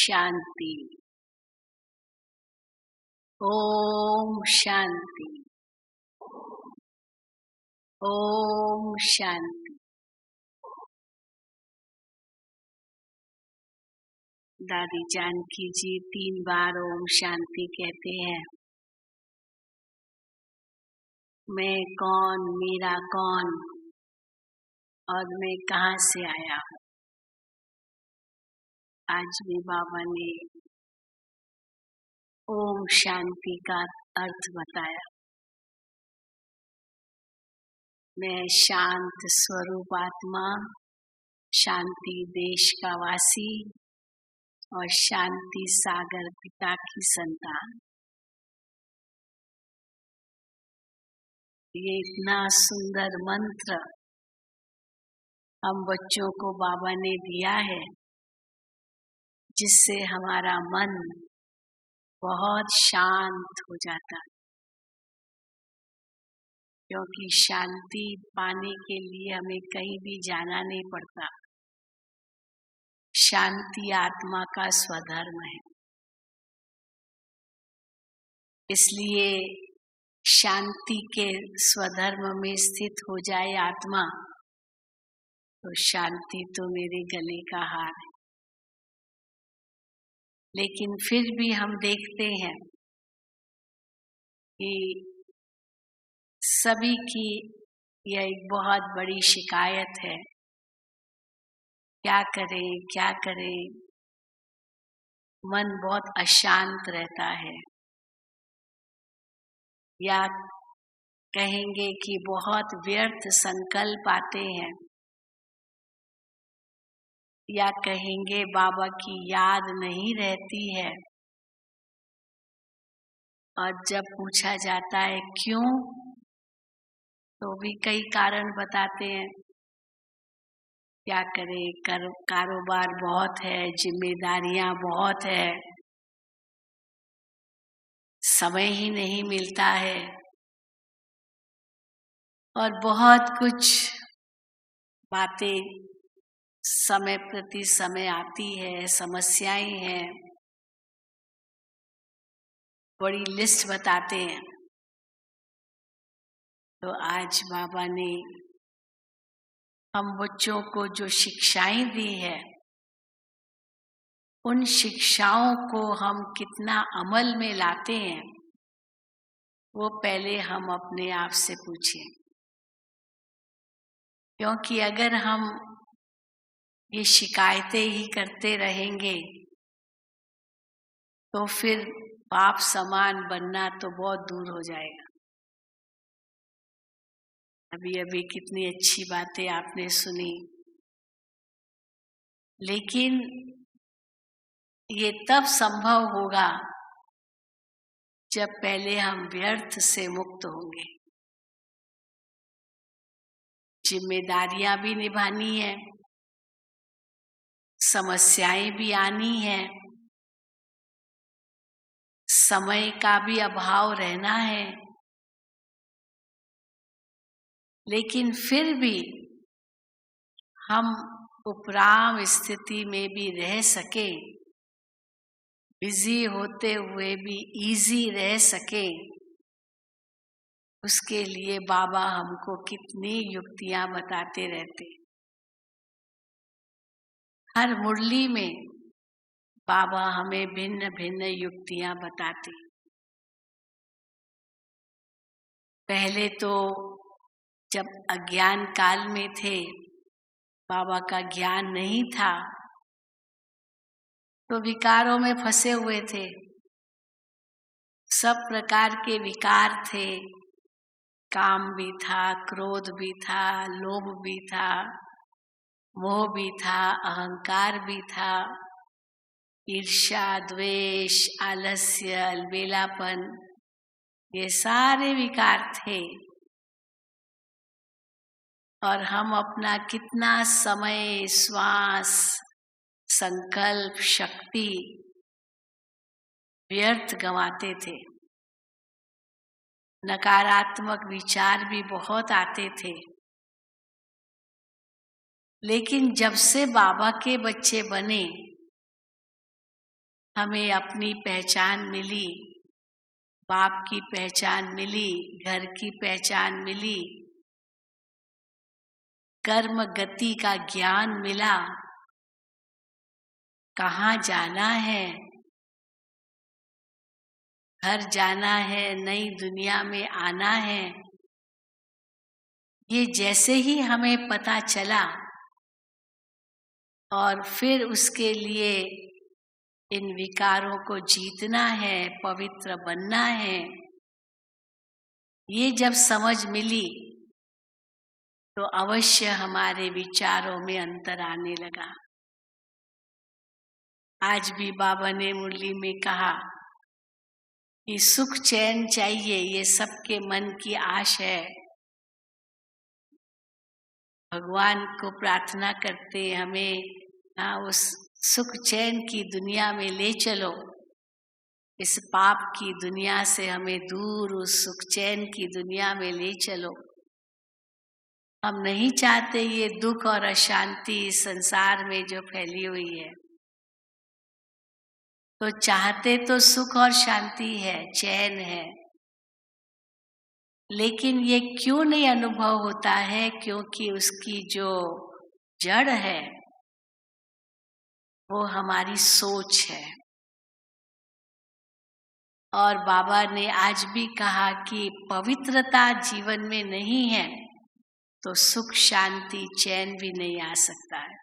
शांति। ओम शांति। ओम शांति। दादी जानकी जी 3 बार ओम शांति कहते हैं। मैं कौन, मेरा कौन और मैं कहाँ से आया हूँ। आज भी बाबा ने ओम शांति का अर्थ बताया। मैं शांत स्वरूप आत्मा, शांति देश का वासी और शांति सागर पिता की संतान। ये इतना सुंदर मंत्र हम बच्चों को बाबा ने दिया है, जिससे हमारा मन बहुत शांत हो जाता है। क्योंकि शांति पाने के लिए हमें कहीं भी जाना नहीं पड़ता। शांति आत्मा का स्वधर्म है। इसलिए शांति के स्वधर्म में स्थित हो जाए आत्मा, तो शांति तो मेरे गले का हार है। लेकिन फिर भी हम देखते हैं कि सभी की यह एक बहुत बड़ी शिकायत है। क्या करें क्या करें, मन बहुत अशांत रहता है। या कहेंगे कि बहुत व्यर्थ संकल्प आते हैं। या कहेंगे बाबा की याद नहीं रहती है। और जब पूछा जाता है क्यों, तो भी कई कारण बताते हैं। क्या करें, कारोबार बहुत है, जिम्मेदारियां बहुत है, समय ही नहीं मिलता है और बहुत कुछ बातें समय प्रति समय आती है, समस्याएं हैं, बड़ी लिस्ट बताते हैं। तो आज बाबा ने हम बच्चों को जो शिक्षाएं दी है, उन शिक्षाओं को हम कितना अमल में लाते हैं, वो पहले हम अपने आप से पूछें। क्योंकि अगर हम ये शिकायतें ही करते रहेंगे, तो फिर बाप समान बनना तो बहुत दूर हो जाएगा। अभी कितनी अच्छी बातें आपने सुनी, लेकिन ये तब संभव होगा जब पहले हम व्यर्थ से मुक्त होंगे। जिम्मेदारियां भी निभानी है, समस्याएं भी आनी है, समय का भी अभाव रहना है। लेकिन फिर भी हम उपराम स्थिति में भी रह सके, बिजी होते हुए भी इजी रह सके, उसके लिए बाबा हमको कितनी युक्तियां बताते रहते। हर मुरली में बाबा हमें भिन्न भिन्न युक्तियां बताते। पहले तो जब अज्ञान काल में थे, बाबा का ज्ञान नहीं था, तो विकारों में फंसे हुए थे। सब प्रकार के विकार थे। काम भी था, क्रोध भी था, लोभ भी था, मोह भी था, अहंकार भी था, ईर्ष्या, द्वेष, आलस्य, अलबेलापन, ये सारे विकार थे। और हम अपना कितना समय, श्वास, संकल्प, शक्ति व्यर्थ गंवाते थे। नकारात्मक विचार भी बहुत आते थे। लेकिन जब से बाबा के बच्चे बने, हमें अपनी पहचान मिली, बाप की पहचान मिली, घर की पहचान मिली, कर्म गति का ज्ञान मिला, कहाँ जाना है, घर जाना है, नई दुनिया में आना है। ये जैसे ही हमें पता चला और फिर उसके लिए इन विकारों को जीतना है, पवित्र बनना है, ये जब समझ मिली तो अवश्य हमारे विचारों में अंतर आने लगा। आज भी बाबा ने मुरली में कहा कि सुख चैन चाहिए, ये सबके मन की आश है। भगवान को प्रार्थना करते हमें उस सुख चैन की दुनिया में ले चलो, इस पाप की दुनिया से हमें दूर उस सुख चैन की दुनिया में ले चलो। हम नहीं चाहते ये दुख और अशांति इस संसार में जो फैली हुई है, तो चाहते तो सुख और शांति है, चैन है, लेकिन ये क्यों नहीं अनुभव होता है? क्योंकि उसकी जो जड़ है वो हमारी सोच है। और बाबा ने आज भी कहा कि पवित्रता जीवन में नहीं है तो सुख शांति चैन भी नहीं आ सकता है,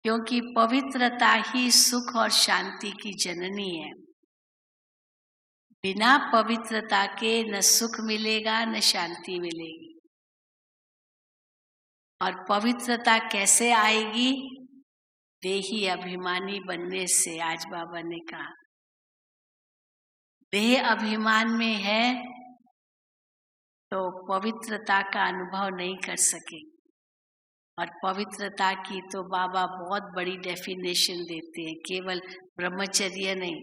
क्योंकि पवित्रता ही सुख और शांति की जननी है। बिना पवित्रता के न सुख मिलेगा न शांति मिलेगी। और पवित्रता कैसे आएगी? देही अभिमानी बनने से। आज बाबा ने कहा देह अभिमान में है तो पवित्रता का अनुभव नहीं कर सके। और पवित्रता की तो बाबा बहुत बड़ी डेफिनेशन देते हैं, केवल ब्रह्मचर्य नहीं,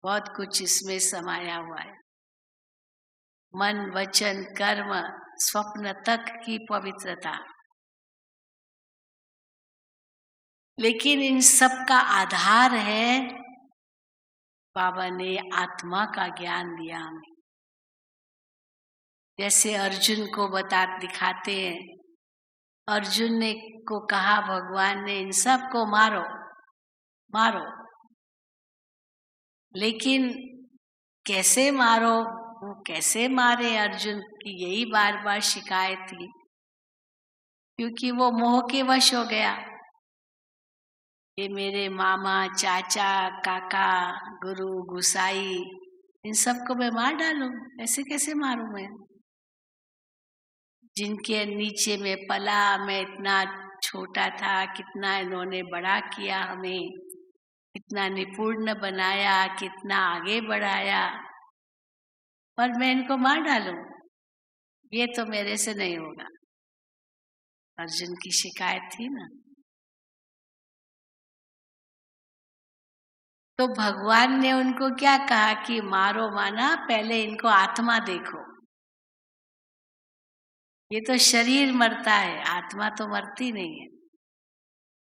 बहुत कुछ इसमें समाया हुआ है। मन वचन कर्म स्वप्न तक की पवित्रता। लेकिन इन सब का आधार है, बाबा ने आत्मा का ज्ञान दिया हमें। जैसे अर्जुन को दिखाते हैं, अर्जुन ने को कहा भगवान ने इन सब को मारो मारो, लेकिन कैसे मारो, वो कैसे मारे? अर्जुन की यही बार बार शिकायत थी, क्योंकि वो मोह के वश हो गया। ये मेरे मामा चाचा काका गुरु गुसाई इन सबको मैं मार डालूं, ऐसे कैसे मारूं मैं? जिनके नीचे में पला, मैं इतना छोटा था, कितना इन्होंने बड़ा किया हमें, कितना निपुण बनाया, कितना आगे बढ़ाया, और मैं इनको मार डालूं, ये तो मेरे से नहीं होगा। अर्जुन की शिकायत थी ना। तो भगवान ने उनको क्या कहा कि मारो माना, पहले इनको आत्मा देखो। ये तो शरीर मरता है, आत्मा तो मरती नहीं है।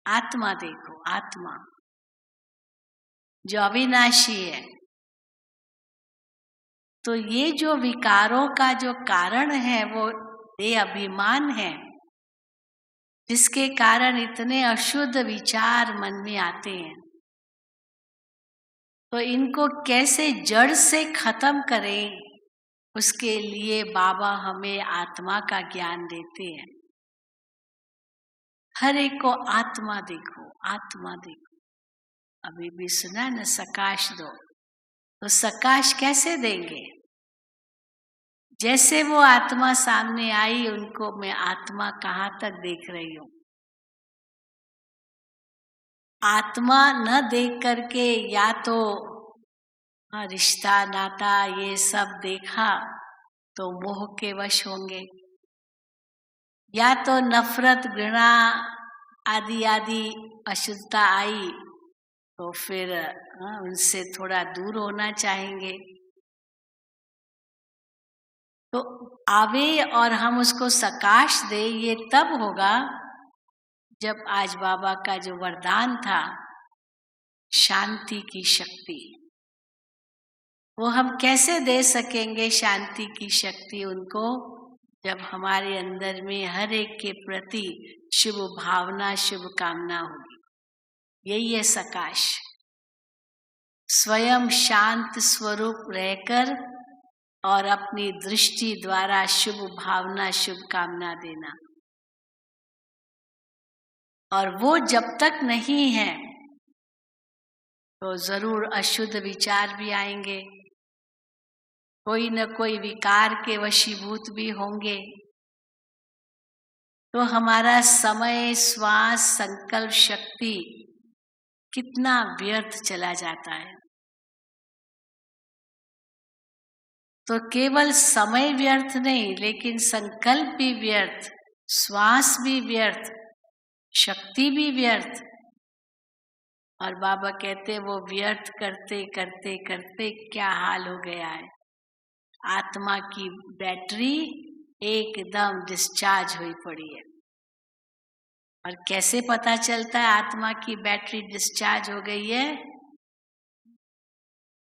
आत्मा देखो, आत्मा जो अविनाशी है। तो ये जो विकारों का जो कारण है वो देह अभिमान है, जिसके कारण इतने अशुद्ध विचार मन में आते हैं। तो इनको कैसे जड़ से खत्म करें, उसके लिए बाबा हमें आत्मा का ज्ञान देते हैं। हर एक को आत्मा देखो, आत्मा देखो। अभी भी सुना न, सकाश दो, तो सकाश कैसे देंगे? जैसे वो आत्मा सामने आई, उनको मैं आत्मा कहाँ तक देख रही हूँ। आत्मा न देख करके या तो रिश्ता नाता ये सब देखा तो मोह के वश होंगे, या तो नफरत घृणा आदि आदि अशुद्धता आई तो फिर उनसे थोड़ा दूर होना चाहेंगे। तो आवे और हम उसको सकाश दे, ये तब होगा जब आज बाबा का जो वरदान था शांति की शक्ति। वो हम कैसे दे सकेंगे शांति की शक्ति उनको, जब हमारे अंदर में हर एक के प्रति शुभ भावना, शुभ कामना होगी। यही है सकाश। स्वयं शांत स्वरूप रहकर और अपनी दृष्टि द्वारा शुभ भावना, शुभ कामना देना। और वो जब तक नहीं है तो जरूर अशुद्ध विचार भी आएंगे, कोई न कोई विकार के वशीभूत भी होंगे। तो हमारा समय, श्वास, संकल्प शक्ति कितना व्यर्थ चला जाता है। तो केवल समय व्यर्थ नहीं, लेकिन संकल्प भी व्यर्थ, श्वास भी व्यर्थ, शक्ति भी व्यर्थ। और बाबा कहते वो व्यर्थ करते करते करते क्या हाल हो गया है। आत्मा की बैटरी एकदम डिस्चार्ज हुई पड़ी है। और कैसे पता चलता है आत्मा की बैटरी डिस्चार्ज हो गई है?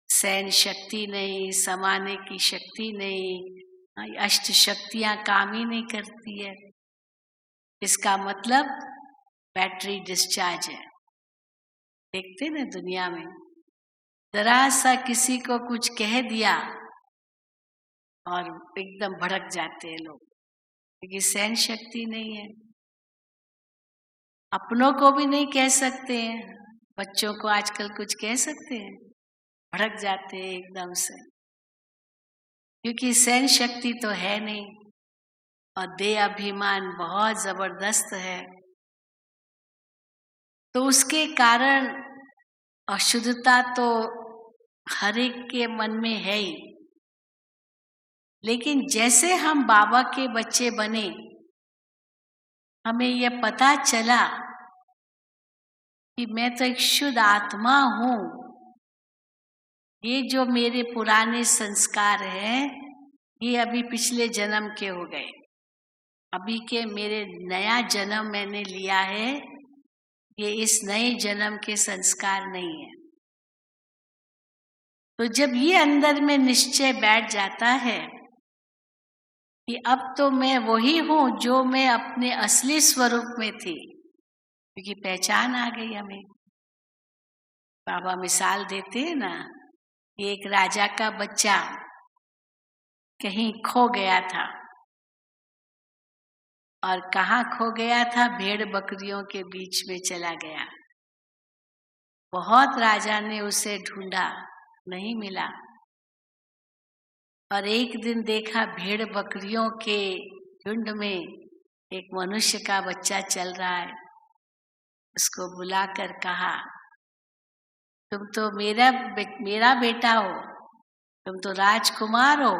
सहन शक्ति नहीं, समाने की शक्ति नहीं, अष्ट शक्तियां काम ही नहीं करती है। इसका मतलब बैटरी डिस्चार्ज है। देखते ना दुनिया में, जरा सा किसी को कुछ कह दिया और एकदम भड़क जाते हैं लोग, क्योंकि सहन शक्ति नहीं है। अपनों को भी नहीं कह सकते हैं, बच्चों को आजकल कुछ कह सकते हैं, भड़क जाते हैं एकदम से, क्योंकि सहन शक्ति तो है नहीं और देह अभिमान बहुत जबरदस्त है। तो उसके कारण अशुद्धता तो हर एक के मन में है ही। लेकिन जैसे हम बाबा के बच्चे बने, हमें यह पता चला कि मैं तो एक शुद्ध आत्मा हूं। ये जो मेरे पुराने संस्कार हैं, ये अभी पिछले जन्म के हो गए। अभी के मेरे नया जन्म मैंने लिया है, ये इस नए जन्म के संस्कार नहीं है। तो जब ये अंदर में निश्चय बैठ जाता है कि अब तो मैं वही हूं जो मैं अपने असली स्वरूप में थी, क्योंकि पहचान आ गई हमें। बाबा मिसाल देते हैं ना, एक राजा का बच्चा कहीं खो गया था। और कहाँ खो गया था? भेड़ बकरियों के बीच में चला गया। बहुत राजा ने उसे ढूंढा, नहीं मिला। और एक दिन देखा भेड़ बकरियों के झुंड में एक मनुष्य का बच्चा चल रहा है। उसको बुलाकर कहा, तुम तो मेरा बेटा हो, तुम तो राजकुमार हो।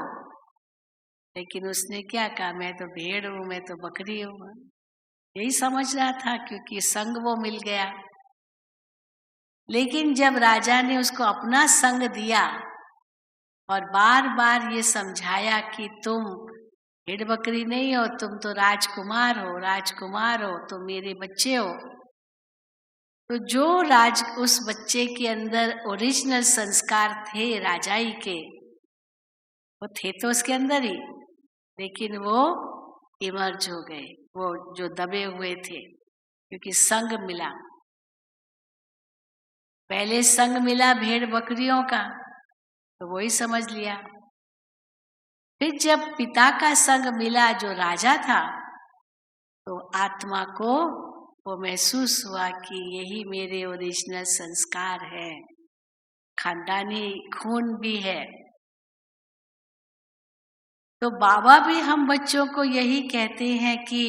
लेकिन उसने क्या कहा? मैं तो भेड़ हूं, मैं तो बकरी हूं। यही समझ रहा था, क्योंकि संग वो मिल गया। लेकिन जब राजा ने उसको अपना संग दिया और बार बार ये समझाया कि तुम भेड़ बकरी नहीं हो, तुम तो राजकुमार हो, राजकुमार हो, तुम मेरे बच्चे हो। तो जो उस बच्चे के अंदर ओरिजिनल संस्कार थे राजाई के, वो थे तो उसके अंदर ही, लेकिन वो इमर्ज हो गए, वो जो दबे हुए थे, क्योंकि संग मिला। पहले संग मिला भेड़ बकरियों का, तो वही समझ लिया। फिर जब पिता का संग मिला जो राजा था, तो आत्मा को वो महसूस हुआ कि यही मेरे ओरिजिनल संस्कार है, खानदानी खून भी है। तो बाबा भी हम बच्चों को यही कहते हैं कि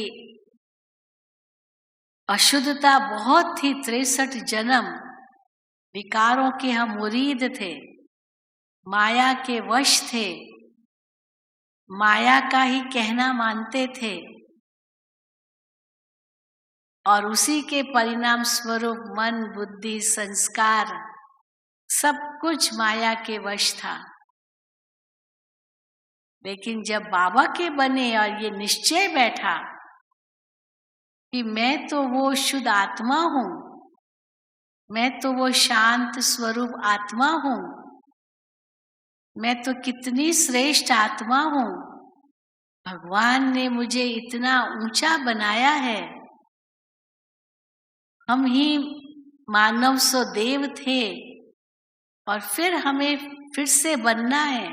अशुद्धता बहुत थी, 63 जन्म विकारों के हम मुरीद थे, माया के वश थे, माया का ही कहना मानते थे, और उसी के परिणाम स्वरूप मन, बुद्धि, संस्कार सब कुछ माया के वश था। लेकिन जब बाबा के बने और ये निश्चय बैठा कि मैं तो वो शुद्ध आत्मा हूं, मैं तो वो शांत स्वरूप आत्मा हूँ। मैं तो कितनी श्रेष्ठ आत्मा हूँ। भगवान ने मुझे इतना ऊंचा बनाया है। हम ही मानव सो देव थे और फिर हमें फिर से बनना है।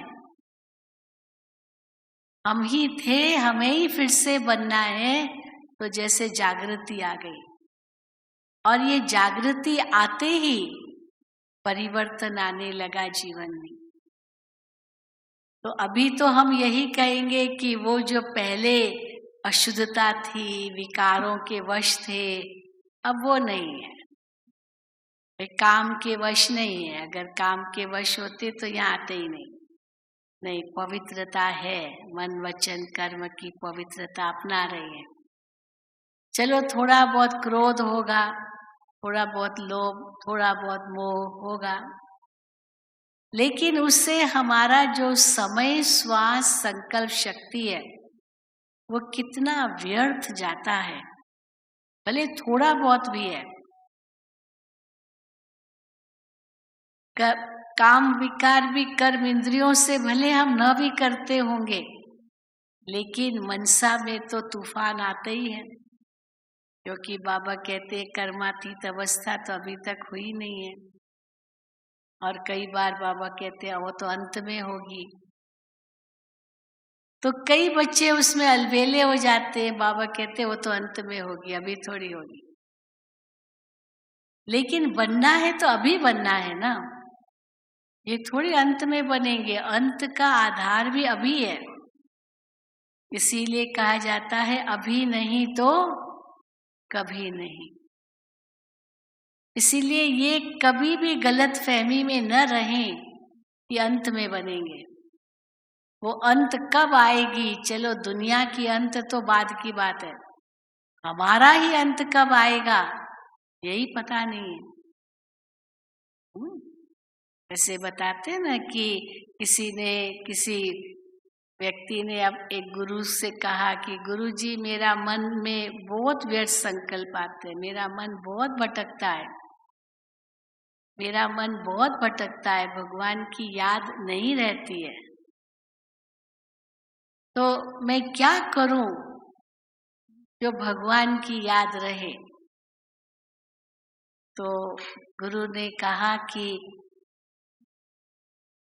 हम ही थे, हमें ही फिर से बनना है। तो जैसे जागृति आ गई और ये जागृति आते ही परिवर्तन आने लगा जीवन में। तो अभी तो हम यही कहेंगे कि वो जो पहले अशुद्धता थी, विकारों के वश थे, अब वो नहीं है। वे काम के वश नहीं है। अगर काम के वश होते तो यहाँ आते ही नहीं। नहीं, पवित्रता है। मन वचन कर्म की पवित्रता अपना रहे हैं। चलो थोड़ा बहुत क्रोध होगा, थोड़ा बहुत लोभ, थोड़ा बहुत मोह होगा, लेकिन उससे हमारा जो समय श्वास संकल्प शक्ति है वो कितना व्यर्थ जाता है। भले थोड़ा बहुत भी है। काम विकार भी कर्म इंद्रियों से भले हम न भी करते होंगे, लेकिन मनसा में तो तूफान आते ही है। क्योंकि बाबा कहते हैं कर्मातीत अवस्था तो अभी तक हुई नहीं है। और कई बार बाबा कहते हैं वो तो अंत में होगी। तो कई बच्चे उसमें अलबेले हो जाते हैं। बाबा कहते हैं वो तो अंत में होगी, अभी थोड़ी होगी। लेकिन बनना है तो अभी बनना है ना। ये थोड़ी अंत में बनेंगे। अंत का आधार भी अभी है। इसीलिए कहा जाता है अभी नहीं तो कभी नहीं। इसीलिए ये कभी भी गलत फहमी में न रहें कि अंत में बनेंगे। वो अंत कब आएगी? चलो दुनिया की अंत तो बाद की बात है, हमारा ही अंत कब आएगा यही पता नहीं है। ऐसे बताते ना कि किसी व्यक्ति ने अब एक गुरु से कहा कि गुरुजी मेरा मन में बहुत व्यर्थ संकल्प आते हैं, मेरा मन बहुत भटकता है, मेरा मन बहुत भटकता है, भगवान की याद नहीं रहती है, तो मैं क्या करूं जो भगवान की याद रहे। तो गुरु ने कहा कि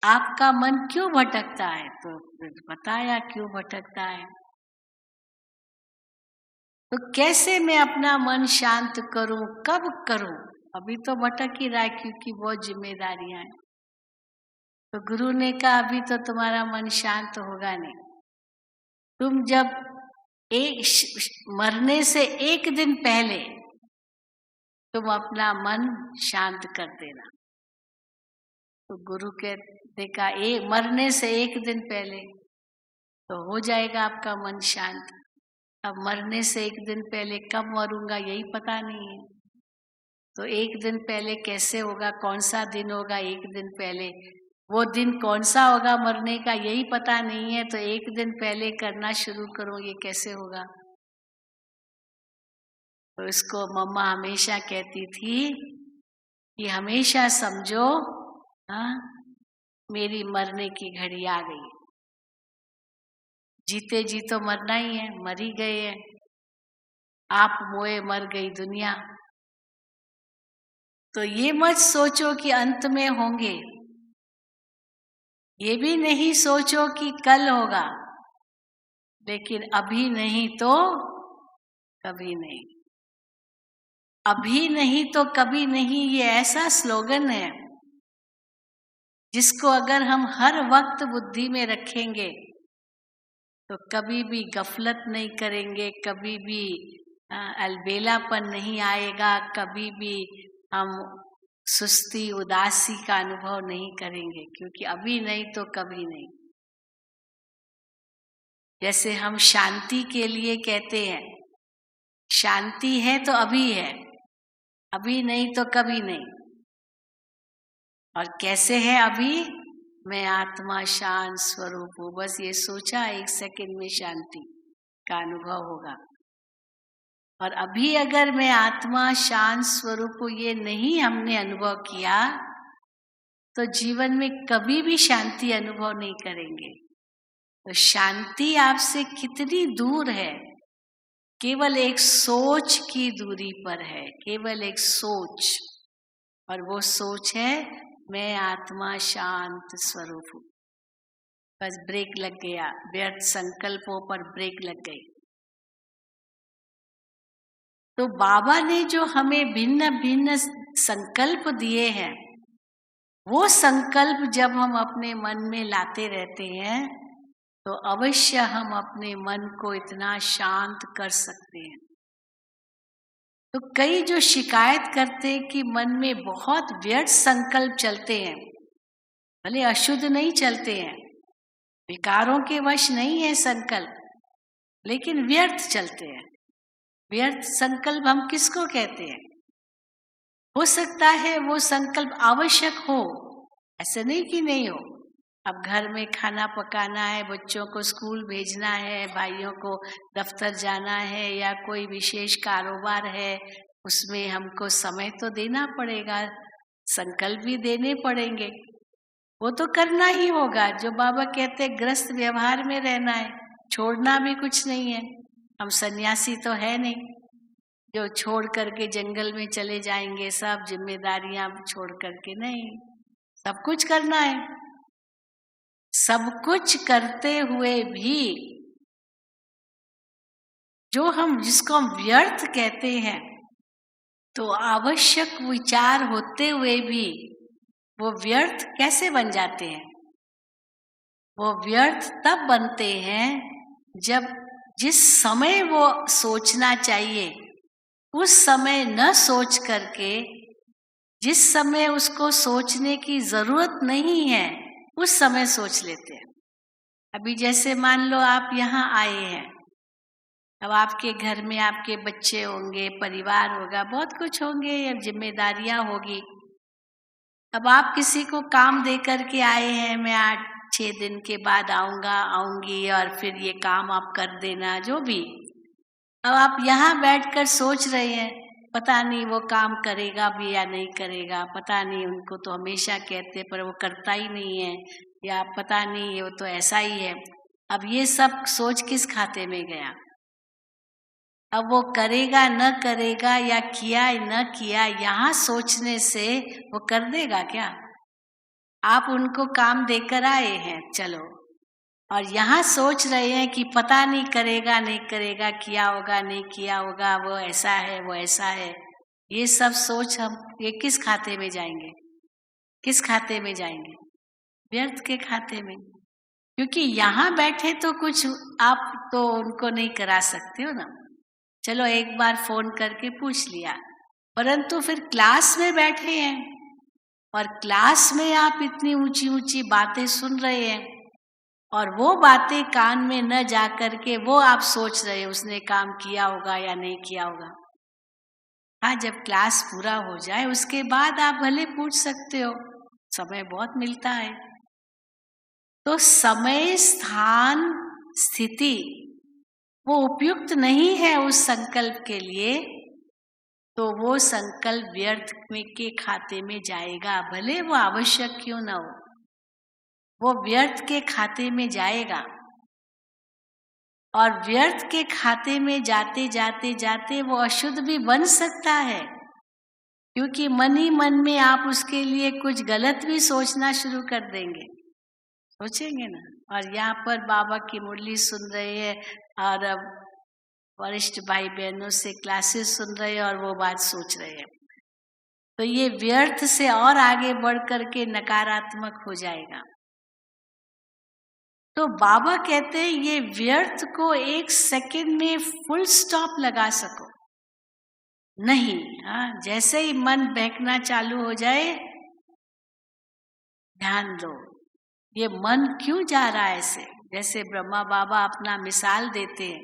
आपका मन क्यों भटकता है? तो बताया क्यों भटकता है। तो कैसे मैं अपना मन शांत करूं, कब करूं? अभी तो भटक ही रहा है क्योंकि बहुत जिम्मेदारियां हैं। तो गुरु ने कहा अभी तो तुम्हारा मन शांत होगा नहीं। तुम जब मरने से एक दिन पहले तुम अपना मन शांत कर देना। तो गुरु कहते का मरने से एक दिन पहले तो हो जाएगा आपका मन शांत। अब मरने से एक दिन पहले कब मरूंगा यही पता नहीं है। तो एक दिन पहले कैसे होगा, कौन सा दिन होगा एक दिन पहले, वो दिन कौन सा होगा मरने का यही पता नहीं है। तो एक दिन पहले करना शुरू करो, ये कैसे होगा? तो इसको मम्मा हमेशा कहती थी कि हमेशा समझो हाँ मेरी मरने की घड़ी आ गई। जीते जी तो मरना ही है, मर ही गए हैं। आप मोए मर गई दुनिया। तो ये मत सोचो कि अंत में होंगे, ये भी नहीं सोचो कि कल होगा, लेकिन अभी नहीं तो कभी नहीं। अभी नहीं तो कभी नहीं, ये ऐसा स्लोगन है जिसको अगर हम हर वक्त बुद्धि में रखेंगे तो कभी भी गफलत नहीं करेंगे, कभी भी अलबेलापन नहीं आएगा, कभी भी हम सुस्ती उदासी का अनुभव नहीं करेंगे, क्योंकि अभी नहीं तो कभी नहीं। जैसे हम शांति के लिए कहते हैं, शांति है तो अभी है, अभी नहीं तो कभी नहीं। और कैसे है अभी? मैं आत्मा शांत स्वरूप हूँ। बस ये सोचा, एक सेकंड में शांति का अनुभव होगा। और अभी अगर मैं आत्मा शांत स्वरूप को ये नहीं हमने अनुभव किया तो जीवन में कभी भी शांति अनुभव नहीं करेंगे। तो शांति आपसे कितनी दूर है? केवल एक सोच की दूरी पर है, केवल एक सोच। और वो सोच है मैं आत्मा शांत स्वरूप हूं। बस ब्रेक लग गया, व्यर्थ संकल्पों पर ब्रेक लग गई। तो बाबा ने जो हमें भिन्न भिन्न संकल्प दिए हैं, वो संकल्प जब हम अपने मन में लाते रहते हैं तो अवश्य हम अपने मन को इतना शांत कर सकते हैं। तो कई जो शिकायत करते हैं कि मन में बहुत व्यर्थ संकल्प चलते हैं, भले अशुद्ध नहीं चलते हैं, विकारों के वश नहीं है संकल्प, लेकिन व्यर्थ चलते हैं। व्यर्थ संकल्प हम किसको कहते हैं? हो सकता है वो संकल्प आवश्यक हो, ऐसे नहीं कि नहीं हो। अब घर में खाना पकाना है, बच्चों को स्कूल भेजना है, भाइयों को दफ्तर जाना है, या कोई विशेष कारोबार है, उसमें हमको समय तो देना पड़ेगा, संकल्प भी देने पड़ेंगे, वो तो करना ही होगा। जो बाबा कहते हैं ग्रस्त व्यवहार में रहना है, छोड़ना भी कुछ नहीं है। हम सन्यासी तो है नहीं जो छोड़ करके जंगल में चले जाएंगे, सब जिम्मेदारियां छोड़ करके, नहीं, सब कुछ करना है। सब कुछ करते हुए भी जो हम जिसको हम व्यर्थ कहते हैं, तो आवश्यक विचार होते हुए भी वो व्यर्थ कैसे बन जाते हैं? वो व्यर्थ तब बनते हैं जब जिस समय वो सोचना चाहिए उस समय न सोच करके, जिस समय उसको सोचने की जरूरत नहीं है उस समय सोच लेते हैं। अभी जैसे मान लो आप यहाँ आए हैं, अब आपके घर में आपके बच्चे होंगे, परिवार होगा, बहुत कुछ होंगे, अब जिम्मेदारियां होगी। अब आप किसी को काम दे करके आए हैं, मैं 8-6 दिन के बाद आऊंगी और फिर ये काम आप कर देना, जो भी। अब आप यहाँ बैठकर सोच रहे हैं, पता नहीं वो काम करेगा भी या नहीं करेगा, पता नहीं, उनको तो हमेशा कहते पर वो करता ही नहीं है, या पता नहीं वो तो ऐसा ही है। अब ये सब सोच किस खाते में गया? अब वो करेगा न करेगा या किया न किया, यहाँ सोचने से वो कर देगा क्या? आप उनको काम देकर आए हैं, चलो, और यहाँ सोच रहे हैं कि पता नहीं करेगा नहीं करेगा, किया होगा नहीं किया होगा, वो ऐसा है वो ऐसा है। ये सब सोच हम ये किस खाते में जाएंगे? किस खाते में जाएंगे? व्यर्थ के खाते में। क्योंकि यहाँ बैठे तो कुछ आप तो उनको नहीं करा सकते हो ना, चलो एक बार फोन करके पूछ लिया, परंतु फिर क्लास में बैठे हैं और क्लास में आप इतनी ऊंची ऊंची बातें सुन रहे हैं और वो बातें कान में न जा करके वो आप सोच रहे हैं उसने काम किया होगा या नहीं किया होगा। हाँ, जब क्लास पूरा हो जाए उसके बाद आप भले पूछ सकते हो, समय बहुत मिलता है। तो समय, स्थान, स्थिति वो उपयुक्त नहीं है उस संकल्प के लिए, तो वो संकल्प व्यर्थ में के खाते में जाएगा, भले वो आवश्यक क्यों न हो, वो व्यर्थ के खाते में जाएगा। और व्यर्थ के खाते में जाते जाते जाते वो अशुद्ध भी बन सकता है, क्योंकि मन ही मन में आप उसके लिए कुछ गलत भी सोचना शुरू कर देंगे, सोचेंगे ना। और यहाँ पर बाबा की मुरली सुन रहे हैं और वरिष्ठ भाई बहनों से क्लासेस सुन रहे हैं और वो बात सोच रहे हैं, तो ये व्यर्थ से और आगे बढ़ करके नकारात्मक हो जाएगा। तो बाबा कहते हैं ये व्यर्थ को 1 सेकंड में फुल स्टॉप लगा सको नहीं। हाँ, जैसे ही मन बहकना चालू हो जाए, ध्यान दो ये मन क्यों जा रहा है ऐसे। जैसे ब्रह्मा बाबा अपना मिसाल देते हैं,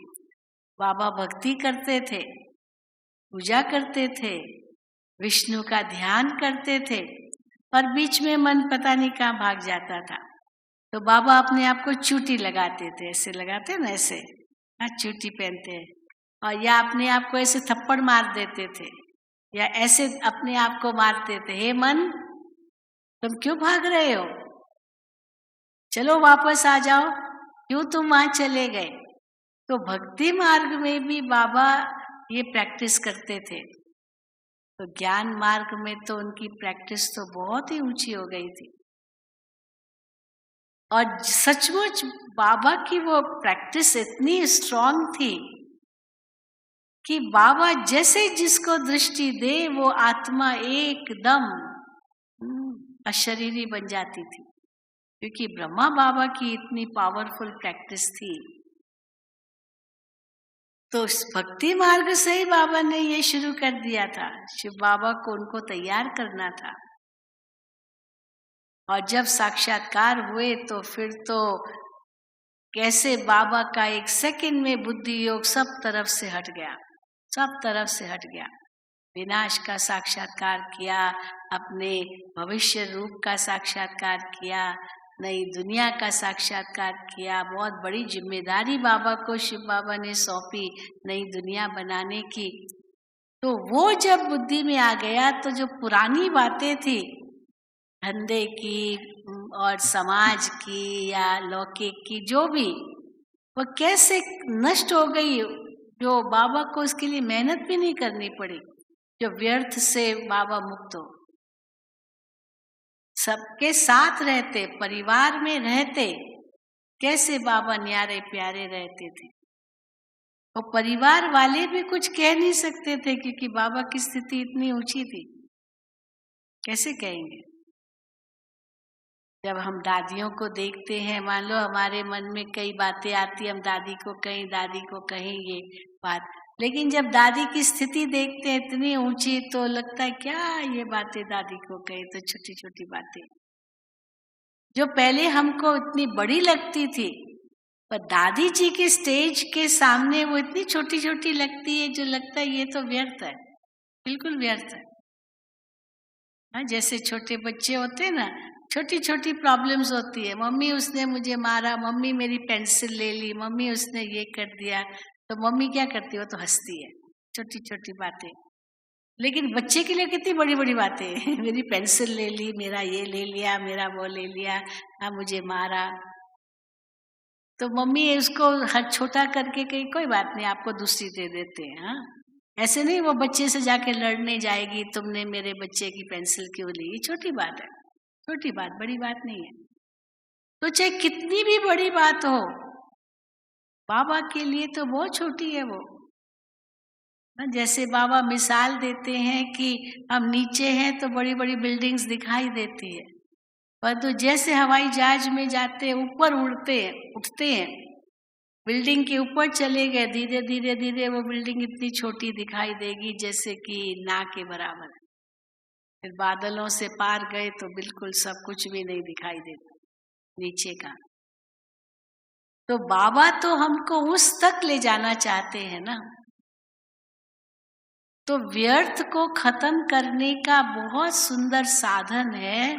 बाबा भक्ति करते थे, पूजा करते थे, विष्णु का ध्यान करते थे, और बीच में मन पता नहीं कहाँ भाग जाता था, तो बाबा अपने आप को चूटी लगाते थे, ऐसे लगाते ना, ऐसे, हाँ, चूटी पहनते हैं, और या अपने आप को ऐसे थप्पड़ मार देते थे, या ऐसे अपने आप को मारते थे, हे मन तुम क्यों भाग रहे हो, चलो वापस आ जाओ, क्यों तुम वहां चले गए। तो भक्ति मार्ग में भी बाबा ये प्रैक्टिस करते थे। तो ज्ञान मार्ग में तो उनकी प्रैक्टिस तो बहुत ही ऊंची हो गई थी। और सचमुच बाबा की वो प्रैक्टिस इतनी स्ट्रांग थी कि बाबा जैसे जिसको दृष्टि दे वो आत्मा एकदम अशरीरी बन जाती थी, क्योंकि ब्रह्मा बाबा की इतनी पावरफुल प्रैक्टिस थी। तो इस भक्ति मार्ग से ही बाबा ने ये शुरू कर दिया था, शिव बाबा को उनको तैयार करना था। और जब साक्षात्कार हुए तो फिर तो कैसे बाबा का एक सेकंड में बुद्धि योग सब तरफ से हट गया, सब तरफ से हट गया। विनाश का साक्षात्कार किया, अपने भविष्य रूप का साक्षात्कार किया, नई दुनिया का साक्षात्कार किया। बहुत बड़ी जिम्मेदारी बाबा को शिव बाबा ने सौंपी नई दुनिया बनाने की। तो वो जब बुद्धि में आ गया तो जो पुरानी बातें थी धंधे की और समाज की या लौकिक की, जो भी, वो कैसे नष्ट हो गई, जो बाबा को उसके लिए मेहनत भी नहीं करनी पड़ी, जो व्यर्थ से बाबा मुक्त हो, सबके साथ रहते, परिवार में रहते, कैसे बाबा न्यारे प्यारे रहते थे। और परिवार वाले भी कुछ कह नहीं सकते थे, क्योंकि बाबा की स्थिति इतनी ऊंची थी, कैसे कहेंगे। जब हम दादियों को देखते हैं, मान लो हमारे मन में कई बातें आती, हम दादी को कहीं, दादी को कहीं ये बात, लेकिन जब दादी की स्थिति देखते हैं इतनी ऊंची, तो लगता है क्या ये बातें दादी को कही, तो छोटी छोटी बातें जो पहले हमको इतनी बड़ी लगती थी, पर दादी जी के स्टेज के सामने वो इतनी छोटी छोटी लगती है, जो लगता है ये तो व्यर्थ है, बिल्कुल व्यर्थ है। हाँ, जैसे छोटे बच्चे होते हैं ना, छोटी छोटी प्रॉब्लम्स होती है, मम्मी उसने मुझे मारा, मम्मी मेरी पेंसिल ले ली, मम्मी उसने ये कर दिया, तो मम्मी क्या करती है, वो तो हंसती है, छोटी छोटी बातें। लेकिन बच्चे के लिए कितनी बड़ी बड़ी बातें मेरी पेंसिल ले ली, मेरा ये ले लिया, मेरा वो ले लिया, हाँ मुझे मारा। तो मम्मी उसको हर छोटा करके कही कोई बात नहीं, आपको दूसरी दे देते हैं। हाँ, ऐसे नहीं वो बच्चे से जाके लड़ने जाएगी, तुमने मेरे बच्चे की पेंसिल क्यों ली, ये छोटी बात है, छोटी बात, बड़ी बात नहीं है। तो चाहे कितनी भी बड़ी बात हो, बाबा के लिए तो बहुत छोटी है वो। जैसे बाबा मिसाल देते हैं कि हम नीचे हैं तो बड़ी बड़ी बिल्डिंग्स दिखाई देती है, परंतु जैसे हवाई जहाज में जाते हैं, ऊपर उठते हैं, बिल्डिंग के ऊपर चले गए, धीरे धीरे धीरे वो बिल्डिंग इतनी छोटी दिखाई देगी जैसे कि ना के बराबर। फिर बादलों से पार गए तो बिल्कुल सब कुछ भी नहीं दिखाई देता नीचे का। तो बाबा तो हमको उस तक ले जाना चाहते हैं ना। तो व्यर्थ को खत्म करने का बहुत सुंदर साधन है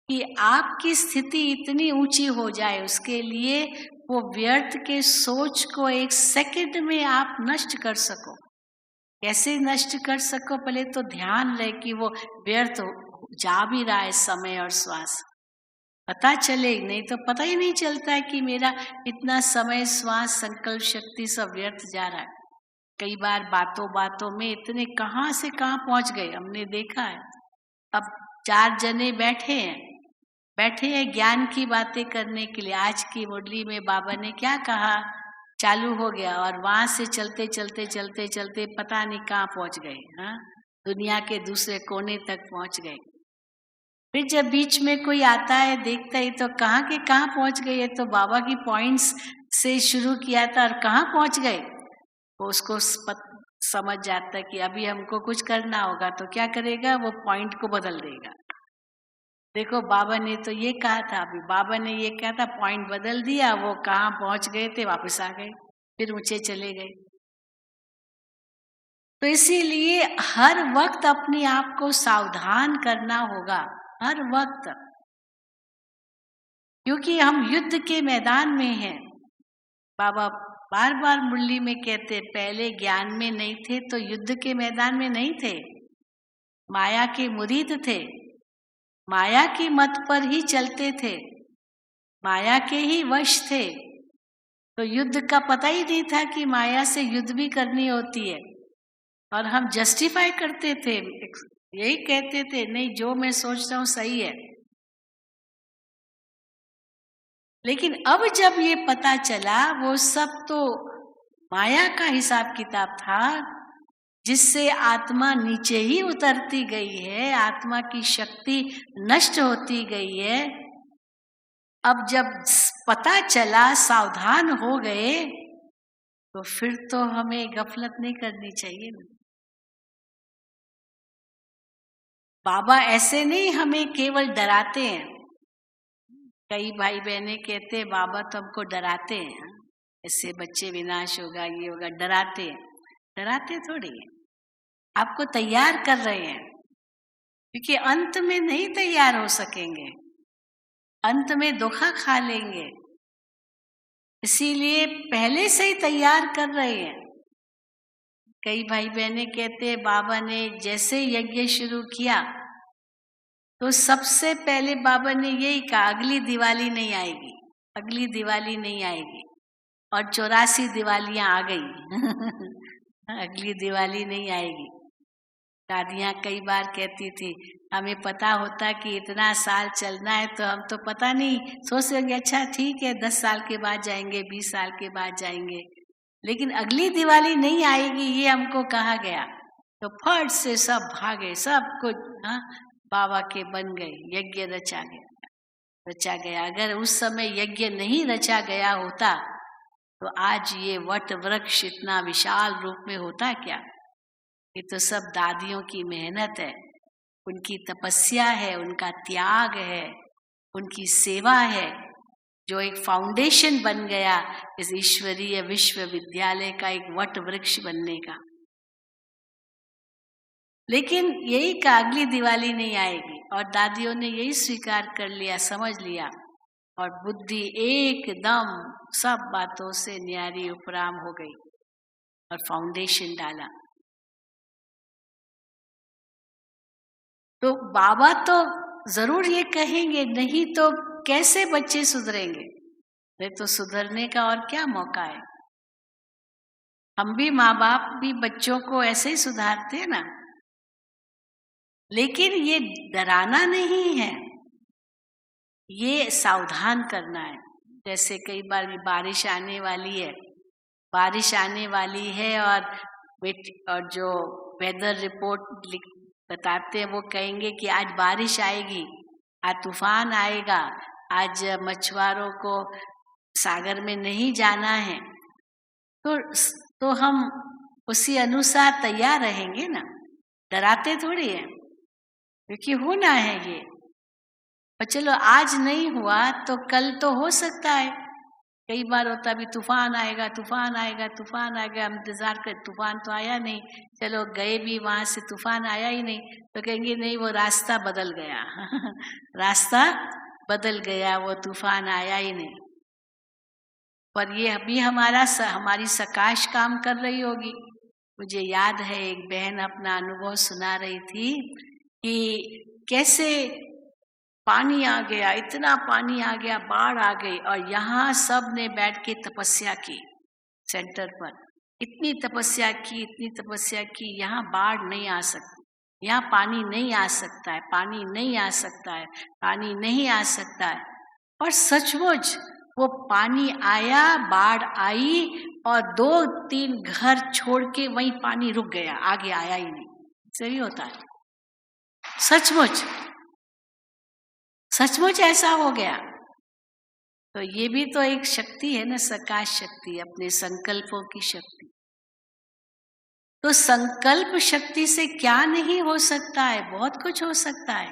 कि आपकी स्थिति इतनी ऊंची हो जाए, उसके लिए वो व्यर्थ के सोच को एक सेकंड में आप नष्ट कर सको। कैसे नष्ट कर सको, पहले तो ध्यान रहे कि वो व्यर्थ जा भी रहा है समय और श्वास, पता चले, नहीं तो पता ही नहीं चलता है कि मेरा इतना समय, श्वास, संकल्प शक्ति सब व्यर्थ जा रहा है। कई बार बातों बातों में इतने कहाँ से कहाँ पहुंच गए, हमने देखा है। अब 4 जने बैठे हैं ज्ञान की बातें करने के लिए। आज की मुरली में बाबा ने क्या कहा, चालू हो गया और वहां से चलते चलते चलते चलते पता नहीं कहाँ पहुंच गए। हाँ, दुनिया के दूसरे कोने तक पहुंच गए। फिर जब बीच में कोई आता है, देखता है तो कहाँ के कहाँ पहुंच गए, तो बाबा की पॉइंट्स से शुरू किया था और कहाँ पहुंच गए, वो उसको समझ जाता है कि अभी हमको कुछ करना होगा। तो क्या करेगा, वो पॉइंट को बदल देगा। देखो बाबा ने तो ये कहा था, अभी बाबा ने ये कहा था, पॉइंट बदल दिया, वो कहाँ पहुंच गए थे, वापस आ गए, फिर ऊंचे चले गए। तो इसीलिए हर वक्त अपने आप को सावधान करना होगा, हर वक्त, क्योंकि हम युद्ध के मैदान में हैं। बाबा बार बार मुरली में कहते, पहले ज्ञान में नहीं थे तो युद्ध के मैदान में नहीं थे, माया के मुरीद थे, माया की मत पर ही चलते थे, माया के ही वश थे। तो युद्ध का पता ही नहीं था कि माया से युद्ध भी करनी होती है। और हम जस्टिफाई करते थे, यही कहते थे, नहीं जो मैं सोच रहा हूं सही है। लेकिन अब जब ये पता चला वो सब तो माया का हिसाब किताब था, जिससे आत्मा नीचे ही उतरती गई है, आत्मा की शक्ति नष्ट होती गई है। अब जब पता चला, सावधान हो गए, तो फिर तो हमें गफलत नहीं करनी चाहिए ना। बाबा ऐसे नहीं हमें केवल डराते हैं। कई भाई बहनें कहते हैं बाबा तो हमको डराते हैं, इससे बच्चे विनाश होगा, ये होगा, डराते हैं। डराते थोड़ी है, आपको तैयार कर रहे हैं, क्योंकि अंत में नहीं तैयार हो सकेंगे, अंत में धोखा खा लेंगे, इसीलिए पहले से ही तैयार कर रहे हैं। कई भाई बहनें कहते हैं बाबा ने जैसे यज्ञ शुरू किया तो सबसे पहले बाबा ने यही कहा, अगली दिवाली नहीं आएगी, अगली दिवाली नहीं आएगी। और 84 दिवालियां आ गई अगली दिवाली नहीं आएगी। दादियां कई बार कहती थी, हमें पता होता कि इतना साल चलना है तो हम तो पता नहीं सोचेंगे, अच्छा ठीक है 10 साल के बाद जाएंगे, 20 साल के बाद जाएंगे, लेकिन अगली दिवाली नहीं आएगी ये हमको कहा गया। तो फट से सब भागे, सब कुछ बाबा के बन गए, यज्ञ रचा गया। अगर उस समय यज्ञ नहीं रचा गया होता तो आज ये वट वृक्ष इतना विशाल रूप में होता क्या? ये तो सब दादियों की मेहनत है, उनकी तपस्या है, उनका त्याग है, उनकी सेवा है, जो एक फाउंडेशन बन गया इस ईश्वरीय विश्वविद्यालय का, एक वट वृक्ष बनने का। लेकिन यही का अगली दिवाली नहीं आएगी, और दादियों ने यही स्वीकार कर लिया, समझ लिया, और बुद्धि एकदम सब बातों से न्यारी उपराम हो गई और फाउंडेशन डाला। तो बाबा तो जरूर ये कहेंगे, नहीं तो कैसे बच्चे सुधरेंगे? नहीं तो सुधरने का और क्या मौका है? हम भी माँ बाप भी बच्चों को ऐसे ही सुधारते हैं ना। लेकिन ये डराना नहीं है, ये सावधान करना है। जैसे कई बार बारिश आने वाली है, और जो वेदर रिपोर्ट बताते हैं वो कहेंगे कि आज बारिश आएगी, आज तूफान आएगा, आज मछुआरों को सागर में नहीं जाना है, तो हम उसी अनुसार तैयार रहेंगे ना, डराते थोड़ी है, क्योंकि होना है ये। और चलो आज नहीं हुआ तो कल तो हो सकता है। कई बार होता भी तूफान आएगा, हम इंतजार कर, तूफान तो आया नहीं, चलो गए भी वहां से, तूफान आया ही नहीं, तो कहेंगे नहीं वो रास्ता बदल गया रास्ता बदल गया, वो तूफान आया ही नहीं। पर ये अभी हमारी सकाश काम कर रही होगी। मुझे याद है एक बहन अपना अनुभव सुना रही थी कि कैसे पानी आ गया, इतना पानी आ गया, बाढ़ आ गई, और यहाँ सब ने बैठ के तपस्या की, सेंटर पर इतनी तपस्या की, यहाँ बाढ़ नहीं आ सकती, यहाँ पानी नहीं आ सकता है, पानी नहीं आ सकता है। और सचमुच वो पानी आया, बाढ़ आई, और 2-3 घर छोड़ के वहीं पानी रुक गया, आगे आया ही नहीं। सही होता है, सचमुच ऐसा हो गया। तो ये भी तो एक शक्ति है ना, सकाश शक्ति, अपने संकल्पों की शक्ति। तो संकल्प शक्ति से क्या नहीं हो सकता है, बहुत कुछ हो सकता है।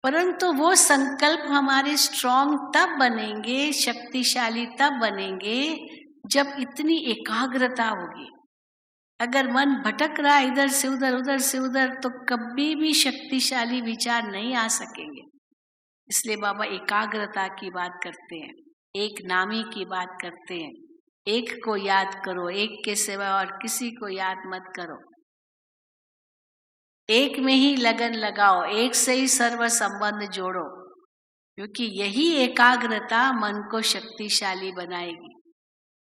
परंतु वो संकल्प हमारे स्ट्रॉन्ग तब बनेंगे, शक्तिशाली तब बनेंगे जब इतनी एकाग्रता होगी। अगर मन भटक रहा इधर से उधर, तो कभी भी शक्तिशाली विचार नहीं आ सकेंगे। इसलिए बाबा एकाग्रता की बात करते हैं, एक नामी की बात करते हैं, एक को याद करो, एक के सिवा और किसी को याद मत करो। एक में ही लगन लगाओ, एक से ही सर्व संबंध जोड़ो, क्योंकि यही एकाग्रता मन को शक्तिशाली बनाएगी।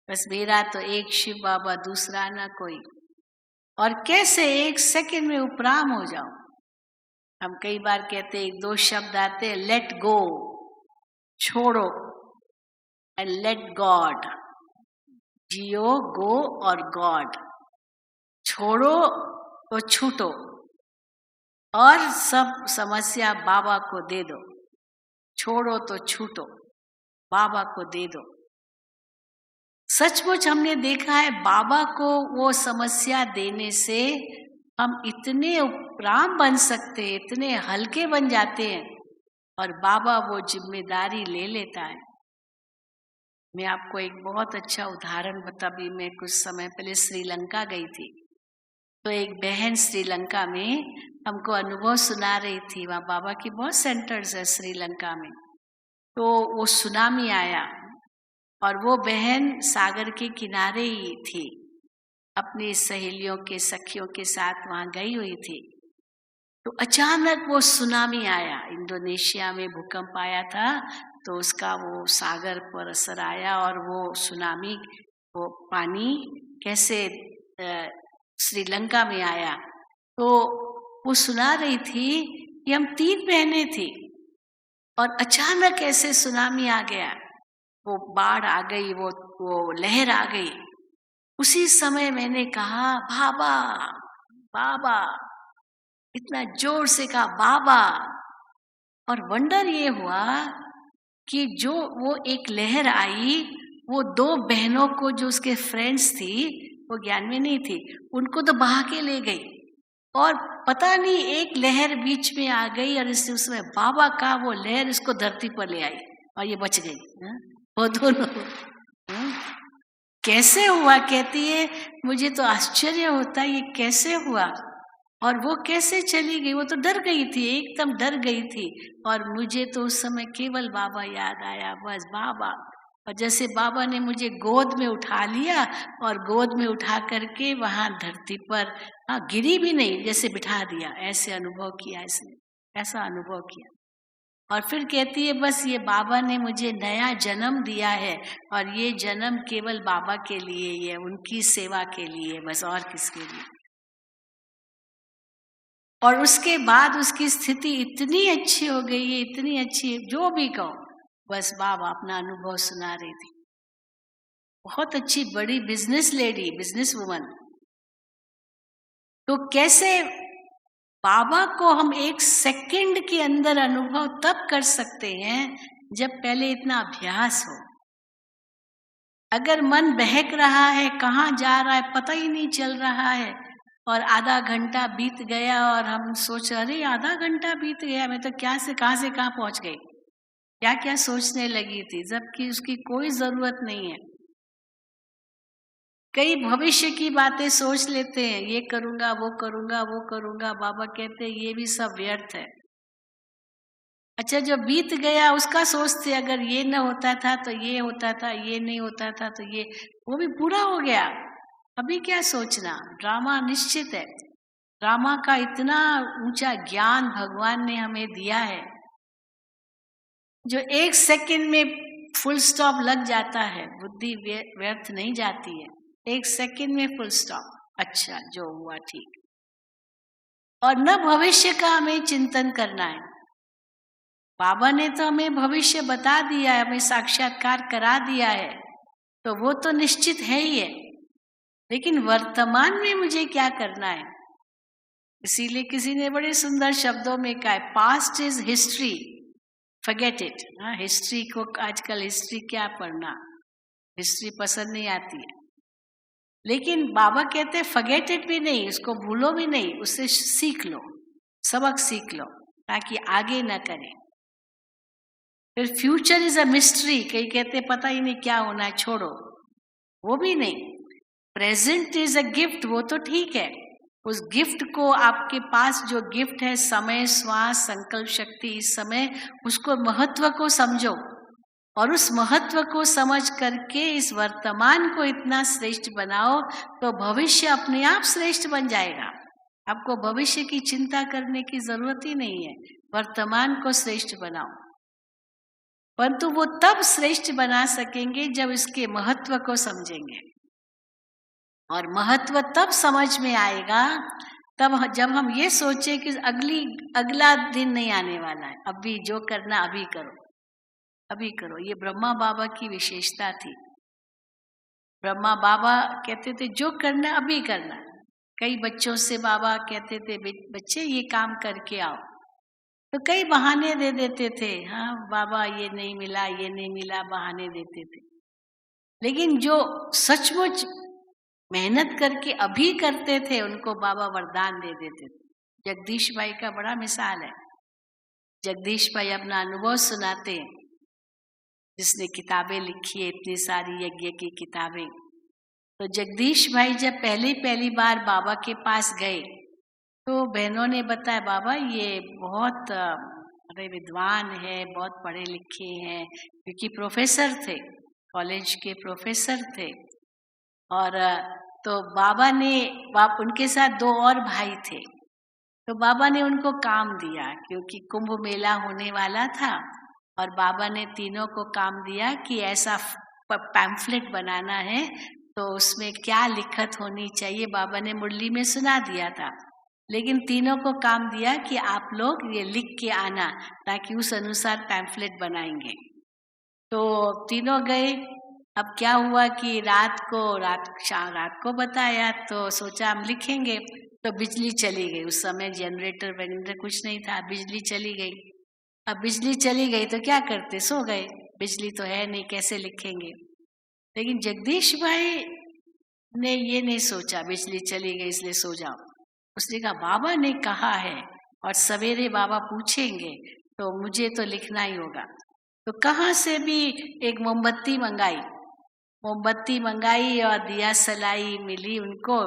बस मेरा तो एक शिव बाबा, दूसरा ना कोई। और कैसे एक सेकंड में उपराम हो जाओ। हम कई बार कहते हैं, दो शब्द आते हैं, लेट गो, छोड़ो, एंड लेट गॉड। जियो, गो और गॉड। छोड़ो तो छूटो और सब समस्या बाबा को दे दो। छोड़ो तो छूटो, बाबा को दे दो। सचमुच हमने देखा है, बाबा को वो समस्या देने से हम इतने उपराम बन सकते हैं, इतने हल्के बन जाते हैं, और बाबा वो जिम्मेदारी ले लेता है। मैं आपको एक बहुत अच्छा उदाहरण भी मैं कुछ समय पहले श्रीलंका गई थी, तो एक बहन श्रीलंका में हमको अनुभव सुना रही थी। वहाँ बाबा की बहुत सेंटर्स है श्रीलंका में। तो वो सुनामी आया और वो बहन सागर के किनारे ही थी, अपनी सहेलियों के, सखियों के साथ वहाँ गई हुई थी। तो अचानक वो सुनामी आया। इंडोनेशिया में भूकंप आया था, तो उसका वो सागर पर असर आया और वो सुनामी, वो पानी कैसे श्रीलंका में आया। तो वो सुना रही थी कि हम 3 बहनें थी और अचानक ऐसे सुनामी आ गया, वो बाढ़ आ गई, वो लहर आ गई। उसी समय मैंने कहा, बाबा बाबा, इतना जोर से कहा बाबा। और वंडर ये हुआ कि जो वो एक लहर आई, वो 2 बहनों को, जो उसके फ्रेंड्स थी, वो ज्ञान में नहीं थी, उनको तो बहा के ले गई। और पता नहीं एक लहर बीच में आ गई और इससे उसमें बाबा का वो लहर इसको धरती पर ले आई और ये बच गई। वो दोनों कैसे हुआ? कहती है, मुझे तो आश्चर्य होता है ये कैसे हुआ। और वो कैसे चली गई? वो तो डर गई थी, एकदम डर गई थी। और मुझे तो उस समय केवल बाबा याद आया, बस बाबा। और जैसे बाबा ने मुझे गोद में उठा लिया और गोद में उठा करके वहां धरती पर, गिरी भी नहीं, जैसे बिठा दिया, ऐसे अनुभव किया इसने, ऐसा अनुभव किया। और फिर कहती है, बस ये बाबा ने मुझे नया जन्म दिया है और ये जन्म केवल बाबा के लिए ही है, उनकी सेवा के लिए, बस, और किसके लिए। और उसके बाद उसकी स्थिति इतनी अच्छी हो गई है, इतनी अच्छी, जो भी कहो, बस बाबा अपना अनुभव सुना रही थी। बहुत अच्छी बड़ी बिजनेस लेडी, बिजनेस वुमन। तो कैसे बाबा को हम 1 सेकंड के अंदर अनुभव तब कर सकते हैं जब पहले इतना अभ्यास हो। अगर मन बहक रहा है, कहाँ जा रहा है पता ही नहीं चल रहा है, और आधा घंटा बीत गया और हम सोच, अरे आधा घंटा बीत गया, मैं तो क्या से कहाँ पहुंच गई, क्या क्या सोचने लगी थी, जबकि उसकी कोई जरूरत नहीं है। कई भविष्य की बातें सोच लेते हैं, ये करूंगा, वो करूंगा, वो करूंगा। बाबा कहते हैं ये भी सब व्यर्थ है। अच्छा, जो बीत गया उसका सोचते, अगर ये न होता था तो ये होता था, ये नहीं होता था तो ये, वो भी पूरा हो गया, अभी क्या सोचना। ड्रामा निश्चित है। ड्रामा का इतना ऊंचा ज्ञान भगवान ने हमें दिया है, जो 1 सेकंड में फुल स्टॉप लग जाता है। बुद्धि व्यर्थ नहीं जाती है, 1 सेकंड में फुल स्टॉप। अच्छा, जो हुआ ठीक। और न भविष्य का हमें चिंतन करना है। बाबा ने तो हमें भविष्य बता दिया है, हमें साक्षात्कार करा दिया है, तो वो तो निश्चित है ही है। लेकिन वर्तमान में मुझे क्या करना है? इसीलिए किसी ने बड़े सुंदर शब्दों में कहा, past is history, forget it. History को आजकल, हिस्ट्री क्या पढ़ना, हिस्ट्री पसंद नहीं आती है। लेकिन बाबा कहते हैं फॉरगेट इट भी नहीं, उसको भूलो भी नहीं, उससे सीख लो, सबक सीख लो, ताकि आगे ना करें। फिर फ्यूचर इज अ मिस्ट्री, कई कहते पता ही नहीं क्या होना है, छोड़ो, वो भी नहीं। प्रेजेंट इज अ गिफ्ट, वो तो ठीक है। उस गिफ्ट को, आपके पास जो गिफ्ट है, समय, श्वास, संकल्प शक्ति, इस समय उसको, महत्व को समझो। और उस महत्व को समझ करके इस वर्तमान को इतना श्रेष्ठ बनाओ तो भविष्य अपने आप श्रेष्ठ बन जाएगा। आपको भविष्य की चिंता करने की जरूरत ही नहीं है, वर्तमान को श्रेष्ठ बनाओ। परंतु वो तब श्रेष्ठ बना सकेंगे जब इसके महत्व को समझेंगे, और महत्व तब समझ में आएगा तब जब हम ये सोचे कि अगला दिन नहीं आने वाला है, अभी जो करना अभी करो, अभी करो। ये ब्रह्मा बाबा की विशेषता थी। ब्रह्मा बाबा कहते थे जो करना अभी करना। कई बच्चों से बाबा कहते थे बच्चे ये काम करके आओ, तो कई बहाने दे देते थे, हाँ बाबा ये नहीं मिला, ये नहीं मिला, बहाने देते थे। लेकिन जो सचमुच मेहनत करके अभी करते थे उनको बाबा वरदान दे देते थे। जगदीश भाई का बड़ा मिसाल है। जगदीश भाई अपना अनुभव सुनाते हैं, जिसने किताबें लिखी है इतनी सारी यज्ञ की किताबें। तो जगदीश भाई जब पहली बार बाबा के पास गए तो बहनों ने बताया बाबा ये बहुत विद्वान है, बहुत पढ़े लिखे हैं, क्योंकि प्रोफेसर थे, कॉलेज के प्रोफेसर थे। और तो बाबा ने उनके साथ 2 और भाई थे, तो बाबा ने उनको काम दिया क्योंकि कुंभ मेला होने वाला था, और बाबा ने तीनों को काम दिया कि ऐसा पैम्फलेट बनाना है, तो उसमें क्या लिखत होनी चाहिए बाबा ने मुरली में सुना दिया था। लेकिन तीनों को काम दिया कि आप लोग ये लिख के आना, ताकि उस अनुसार पैम्फलेट बनाएंगे। तो तीनों गए। अब क्या हुआ कि रात को बताया, तो सोचा हम लिखेंगे, तो बिजली चली गई। उस समय जनरेटर वेनेटर कुछ नहीं था, बिजली चली गई। अब बिजली चली गई तो क्या करते, सो गए, बिजली तो है नहीं, कैसे लिखेंगे। लेकिन जगदीश भाई ने ये नहीं सोचा बिजली चली गई इसलिए सो जाओ। उसने कहा बाबा ने कहा है और सवेरे बाबा पूछेंगे तो मुझे तो लिखना ही होगा। तो कहाँ से भी एक मोमबत्ती मंगाई और दिया सलाई मिली उनको,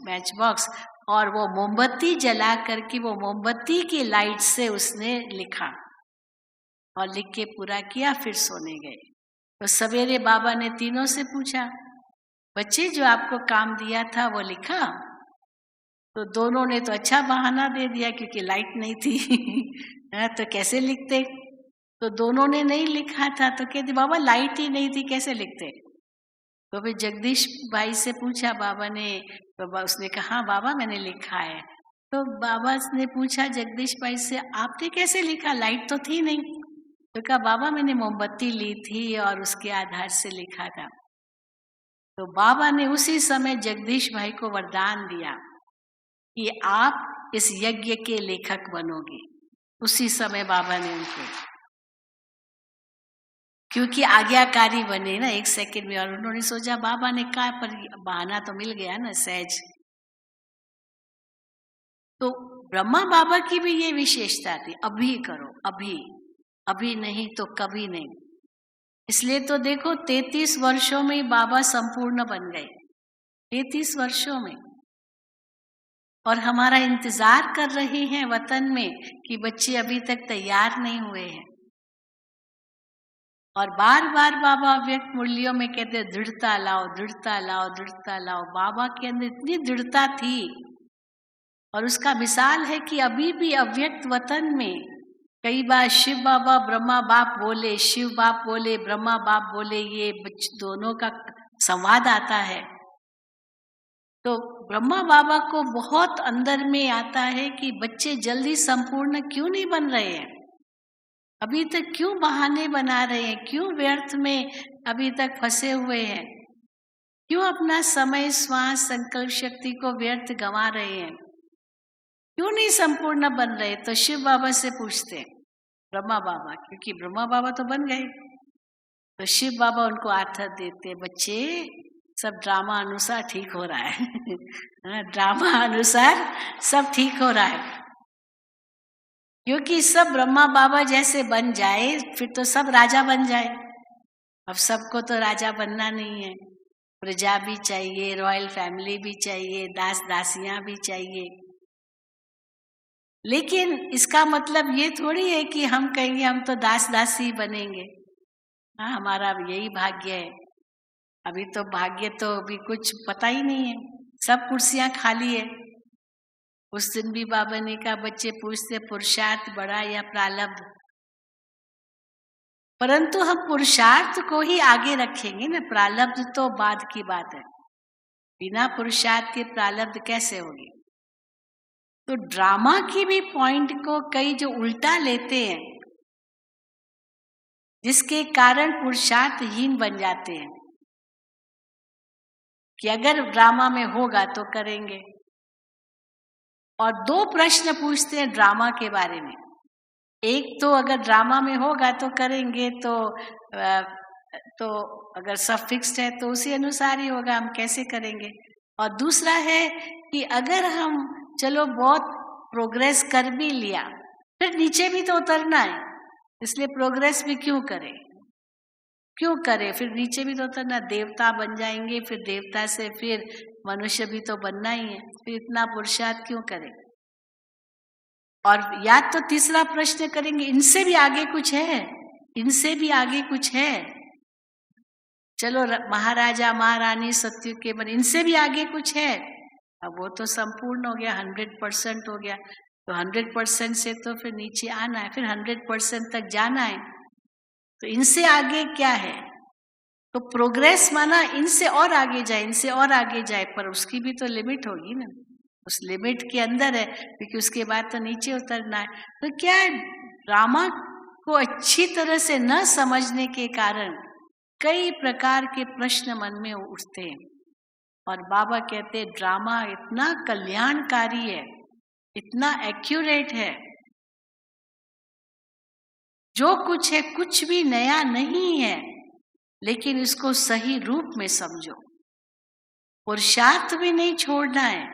मैच बॉक्स, और वो मोमबत्ती जला करके वो मोमबत्ती की लाइट से उसने लिखा और लिख के पूरा किया, फिर सोने गए। तो सवेरे बाबा ने तीनों से पूछा बच्चे जो आपको काम दिया था वो लिखा? तो दोनों ने तो अच्छा बहाना दे दिया क्योंकि लाइट नहीं थी तो कैसे लिखते। तो दोनों ने नहीं लिखा था, तो कहते बाबा लाइट ही नहीं थी कैसे लिखते। तो फिर जगदीश भाई से पूछा बाबा ने, तो उसने कहा बाबा मैंने लिखा है। तो बाबा ने पूछा जगदीश भाई से आपने कैसे लिखा, लाइट तो थी नहीं। तो कहा बाबा मैंने मोमबत्ती ली थी और उसके आधार से लिखा था। तो बाबा ने उसी समय जगदीश भाई को वरदान दिया कि आप इस यज्ञ के लेखक बनोगे। उसी समय बाबा ने उनको, क्योंकि आज्ञाकारी बने ना 1 सेकंड में, और उन्होंने सोचा बाबा ने कहा पर बहाना तो मिल गया ना सहज। तो ब्रह्मा बाबा की भी ये विशेषता थी, अभी करो, अभी नहीं तो कभी नहीं। इसलिए तो देखो 33 वर्षों में बाबा संपूर्ण बन गए, 33 वर्षों में। और हमारा इंतजार कर रहे हैं वतन में कि बच्चे अभी तक तैयार नहीं हुए हैं। और बार बार बाबा अव्यक्त मुरलियों में कहते दृढ़ता लाओ, दृढ़ता लाओ, दृढ़ता लाओ। बाबा के अंदर इतनी दृढ़ता थी, और उसका मिसाल है कि अभी भी अव्यक्त वतन में कई बार शिव बाबा ब्रह्मा बाप बोले, शिव बाप बोले, ब्रह्मा बाप बोले, ये दोनों का संवाद आता है। तो ब्रह्मा बाबा को बहुत अंदर में आता है कि बच्चे जल्दी संपूर्ण क्यों नहीं बन रहे हैं, अभी तक क्यों बहाने बना रहे हैं, क्यों व्यर्थ में अभी तक फंसे हुए हैं, क्यों अपना समय श्वास संकल्प शक्ति को व्यर्थ गंवा रहे हैं, क्यों नहीं संपूर्ण बन रहे। तो शिव बाबा से पूछते ब्रह्मा बाबा, क्योंकि ब्रह्मा बाबा तो बन गए। तो शिव बाबा उनको आर्थ देते, बच्चे सब ड्रामा अनुसार ठीक हो रहा है ड्रामा अनुसार सब ठीक हो रहा है। क्योंकि सब ब्रह्मा बाबा जैसे बन जाए फिर तो सब राजा बन जाए। अब सबको तो राजा बनना नहीं है, प्रजा भी चाहिए, रॉयल फैमिली भी चाहिए, दास दासियां भी चाहिए। लेकिन इसका मतलब ये थोड़ी है कि हम कहेंगे हम तो दास दासी बनेंगे। हाँ, हमारा अब यही भाग्य है। अभी तो भाग्य तो अभी कुछ पता ही नहीं है, सब कुर्सियां खाली है। उस दिन भी बाबा ने कहा, बच्चे पूछते पुरुषार्थ बड़ा या प्रारब्ध, परंतु हम पुरुषार्थ को ही आगे रखेंगे ना, प्रारब्ध तो बाद की बात है। बिना पुरुषार्थ के प्रारब्ध कैसे होगी? तो ड्रामा की भी पॉइंट को कई जो उल्टा लेते हैं, जिसके कारण पुरुषार्थहीन बन जाते हैं कि अगर ड्रामा में होगा तो करेंगे। और दो प्रश्न पूछते हैं ड्रामा के बारे में। एक तो अगर ड्रामा में होगा तो करेंगे, तो अगर सब फिक्स्ड है तो उसी अनुसार ही होगा, हम कैसे करेंगे। और दूसरा है कि अगर हम चलो बहुत प्रोग्रेस कर भी लिया, फिर नीचे भी तो उतरना है, इसलिए प्रोग्रेस भी क्यों करें, फिर नीचे भी तो उतरना, देवता बन जाएंगे, फिर देवता से फिर मनुष्य भी तो बनना ही है, फिर इतना पुरुषार्थ क्यों करें। और या तो तीसरा प्रश्न करेंगे, इनसे भी आगे कुछ है, चलो महाराजा महारानी सत्यु के बने, इनसे भी आगे कुछ है। अब वो तो संपूर्ण हो गया, 100% हो गया, तो 100% से तो फिर नीचे आना है, फिर 100% तक जाना है, तो इनसे आगे क्या है। तो प्रोग्रेस माना इनसे और आगे जाए, पर उसकी भी तो लिमिट होगी ना, उस लिमिट के अंदर है, क्योंकि उसके बाद तो नीचे उतरना है। तो क्या है, ड्रामा को अच्छी तरह से न समझने के कारण कई प्रकार के प्रश्न मन में उठते हैं। और बाबा कहते हैं ड्रामा इतना कल्याणकारी है, इतना एक्यूरेट है, जो कुछ है कुछ भी नया नहीं है, लेकिन इसको सही रूप में समझो। पुरुषार्थ भी नहीं छोड़ना है,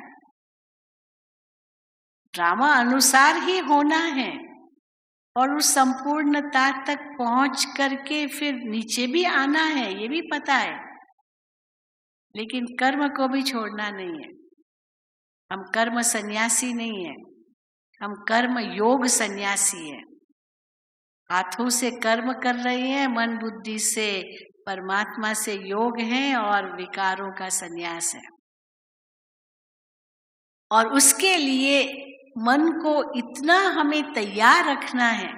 ड्रामा अनुसार ही होना है, और उस संपूर्णता तक पहुंच करके फिर नीचे भी आना है, ये भी पता है, लेकिन कर्म को भी छोड़ना नहीं है। हम कर्म सन्यासी नहीं है, हम कर्म योग सन्यासी है। हाथों से कर्म कर रहे हैं, मन बुद्धि से परमात्मा से योग है, और विकारों का सन्यास है। और उसके लिए मन को इतना हमें तैयार रखना है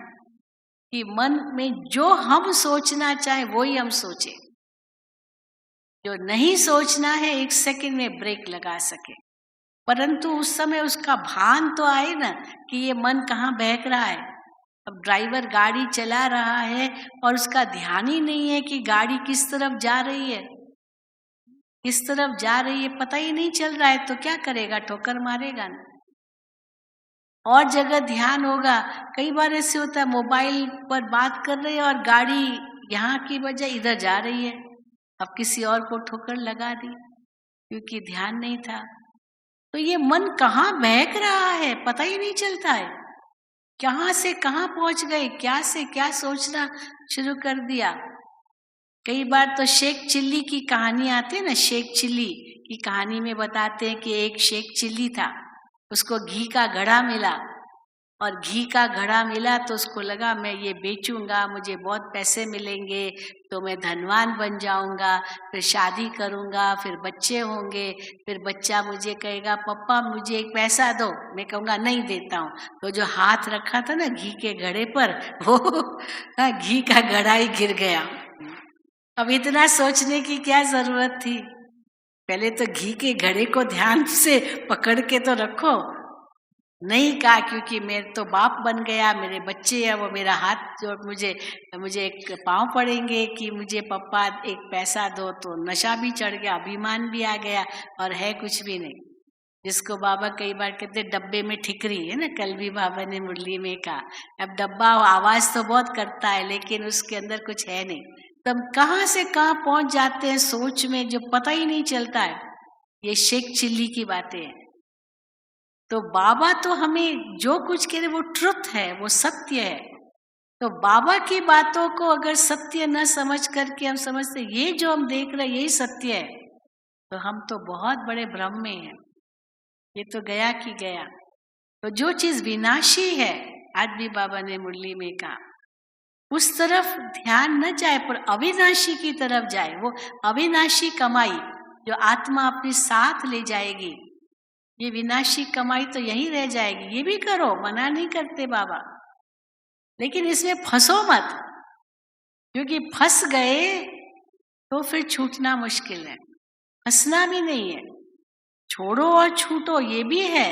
कि मन में जो हम सोचना चाहे वो ही हम सोचें, जो नहीं सोचना है 1 सेकंड में ब्रेक लगा सके, परंतु उस समय उसका भान तो आए ना कि ये मन कहाँ बहक रहा है। अब ड्राइवर गाड़ी चला रहा है और उसका ध्यान ही नहीं है कि गाड़ी किस तरफ जा रही है, पता ही नहीं चल रहा है, तो क्या करेगा, ठोकर मारेगा ना। और जगह ध्यान होगा, कई बार ऐसे होता है मोबाइल पर बात कर रहे हैं और गाड़ी यहाँ की बजाय इधर जा रही है, अब किसी और को ठोकर लगा दी क्योंकि ध्यान नहीं था। तो ये मन कहाँ बहक रहा है पता ही नहीं चलता है, कहाँ से कहाँ पहुंच गए, क्या से क्या सोचना शुरू कर दिया। कई बार तो शेख चिल्ली की कहानी आती है ना, शेख चिल्ली की कहानी में बताते हैं कि एक शेख चिल्ली था, उसको घी का घड़ा मिला, और घी का घड़ा मिला तो उसको लगा मैं ये बेचूंगा, मुझे बहुत पैसे मिलेंगे, तो मैं धनवान बन जाऊंगा, फिर शादी करूंगा, फिर बच्चे होंगे, फिर बच्चा मुझे कहेगा पप्पा मुझे एक पैसा दो, मैं कहूँगा नहीं देता हूँ, तो जो हाथ रखा था ना घी के घड़े पर, वो घी का घड़ा ही गिर गया। अब इतना सोचने की क्या जरूरत थी, पहले तो घी के घड़े को ध्यान से पकड़ के तो रखो। नहीं कहा क्योंकि मेरे तो बाप बन गया, मेरे बच्चे हैं, वो मेरा हाथ जो मुझे एक पाँव पड़ेंगे कि मुझे पप्पा एक पैसा दो, तो नशा भी चढ़ गया, अभिमान भी आ गया, और है कुछ भी नहीं। जिसको बाबा कई बार कहते डब्बे में ठिकरी है ना, कल भी बाबा ने मुरली में कहा, अब डब्बा आवाज तो बहुत करता है लेकिन उसके अंदर कुछ है नहीं। तब कहाँ से कहाँ पहुंच जाते हैं सोच में, जो पता ही नहीं चलता है। ये शेख चिल्ली की बातें हैं। तो बाबा तो हमें जो कुछ कह रहे वो ट्रुथ है, वो सत्य है। तो बाबा की बातों को अगर सत्य न समझ करके हम समझते ये जो हम देख रहे हैं यही सत्य है, तो हम तो बहुत बड़े भ्रम में हैं, ये तो गया कि गया। तो जो चीज विनाशी है, आज भी बाबा ने मुरली में कहा, उस तरफ ध्यान न जाए पर अविनाशी की तरफ जाए। वो अविनाशी कमाई जो आत्मा अपने साथ ले जाएगी, ये विनाशी कमाई तो यहीं रह जाएगी। ये भी करो, मना नहीं करते बाबा, लेकिन इसमें फंसो मत, क्योंकि फंस गए तो फिर छूटना मुश्किल है। फंसना भी नहीं है, छोड़ो और छूटो ये भी है,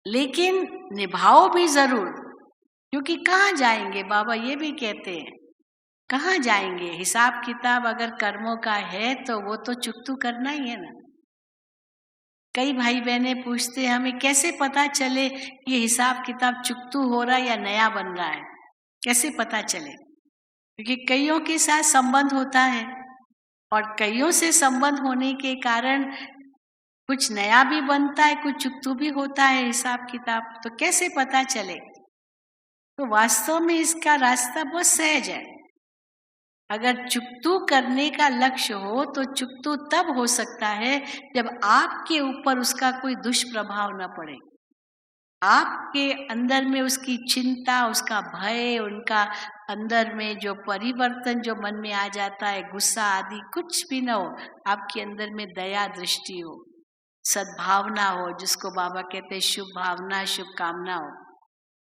लेकिन निभाओ भी जरूर, क्योंकि कहाँ जाएंगे बाबा ये भी कहते हैं, कहाँ जाएंगे। हिसाब किताब अगर कर्मों का है तो वो तो चुकतू करना ही है ना। कई भाई बहने पूछते हैं हमें कैसे पता चले ये हिसाब किताब चुकतू हो रहा है या नया बन रहा है, कैसे पता चले? क्योंकि कईयों के साथ संबंध होता है और कईयों से संबंध होने के कारण कुछ नया भी बनता है, कुछ चुकतू भी होता है हिसाब किताब। तो कैसे पता चले? तो वास्तव में इसका रास्ता बहुत सहज है। अगर चुकतू करने का लक्ष्य हो तो चुकतू तब हो सकता है जब आपके ऊपर उसका कोई दुष्प्रभाव न पड़े, आपके अंदर में उसकी चिंता, उसका भय, उनका अंदर में जो परिवर्तन जो मन में आ जाता है, गुस्सा आदि कुछ भी न हो, आपके अंदर में दया दृष्टि हो, सद्भावना हो, जिसको बाबा कहते हैं शुभ भावना, शुभ कामना हो,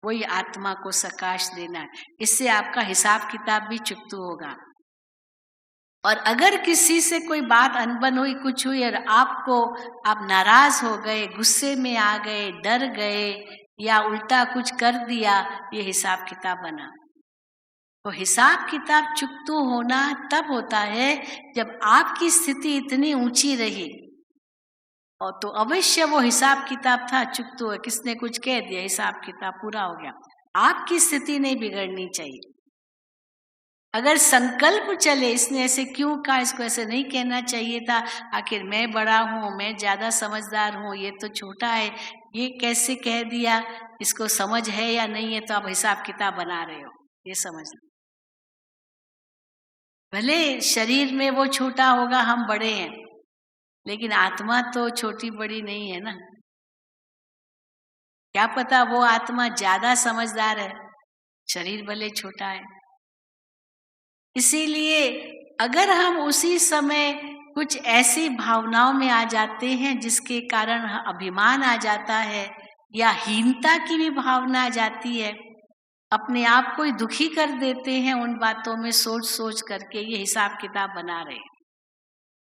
वही आत्मा को सकाश देना है। इससे आपका हिसाब किताब भी चुकतू होगा। और अगर किसी से कोई बात अनबन हुई, कुछ हुई और आप नाराज हो गए, गुस्से में आ गए, डर गए या उल्टा कुछ कर दिया, ये हिसाब किताब बना। तो हिसाब किताब चुकतू होना तब होता है जब आपकी स्थिति इतनी ऊंची रही, और तो अवश्य वो हिसाब किताब था चुकतू है, किसने कुछ कह दिया, हिसाब किताब पूरा हो गया। आपकी स्थिति नहीं बिगड़नी चाहिए। अगर संकल्प चले इसने ऐसे क्यों कहा, इसको ऐसे नहीं कहना चाहिए था, आखिर मैं बड़ा हूँ, मैं ज्यादा समझदार हूँ, ये तो छोटा है, ये कैसे कह दिया, इसको समझ है या नहीं है, तो आप हिसाब किताब बना रहे हो, ये समझना। भले शरीर में वो छोटा होगा, हम बड़े हैं, लेकिन आत्मा तो छोटी बड़ी नहीं है ना। क्या पता वो आत्मा ज्यादा समझदार है, शरीर भले छोटा है। इसीलिए अगर हम उसी समय कुछ ऐसी भावनाओं में आ जाते हैं जिसके कारण अभिमान आ जाता है या हीनता की भी भावना आ जाती है, अपने आप को ही दुखी कर देते हैं उन बातों में सोच सोच करके, ये हिसाब किताब बना रहे,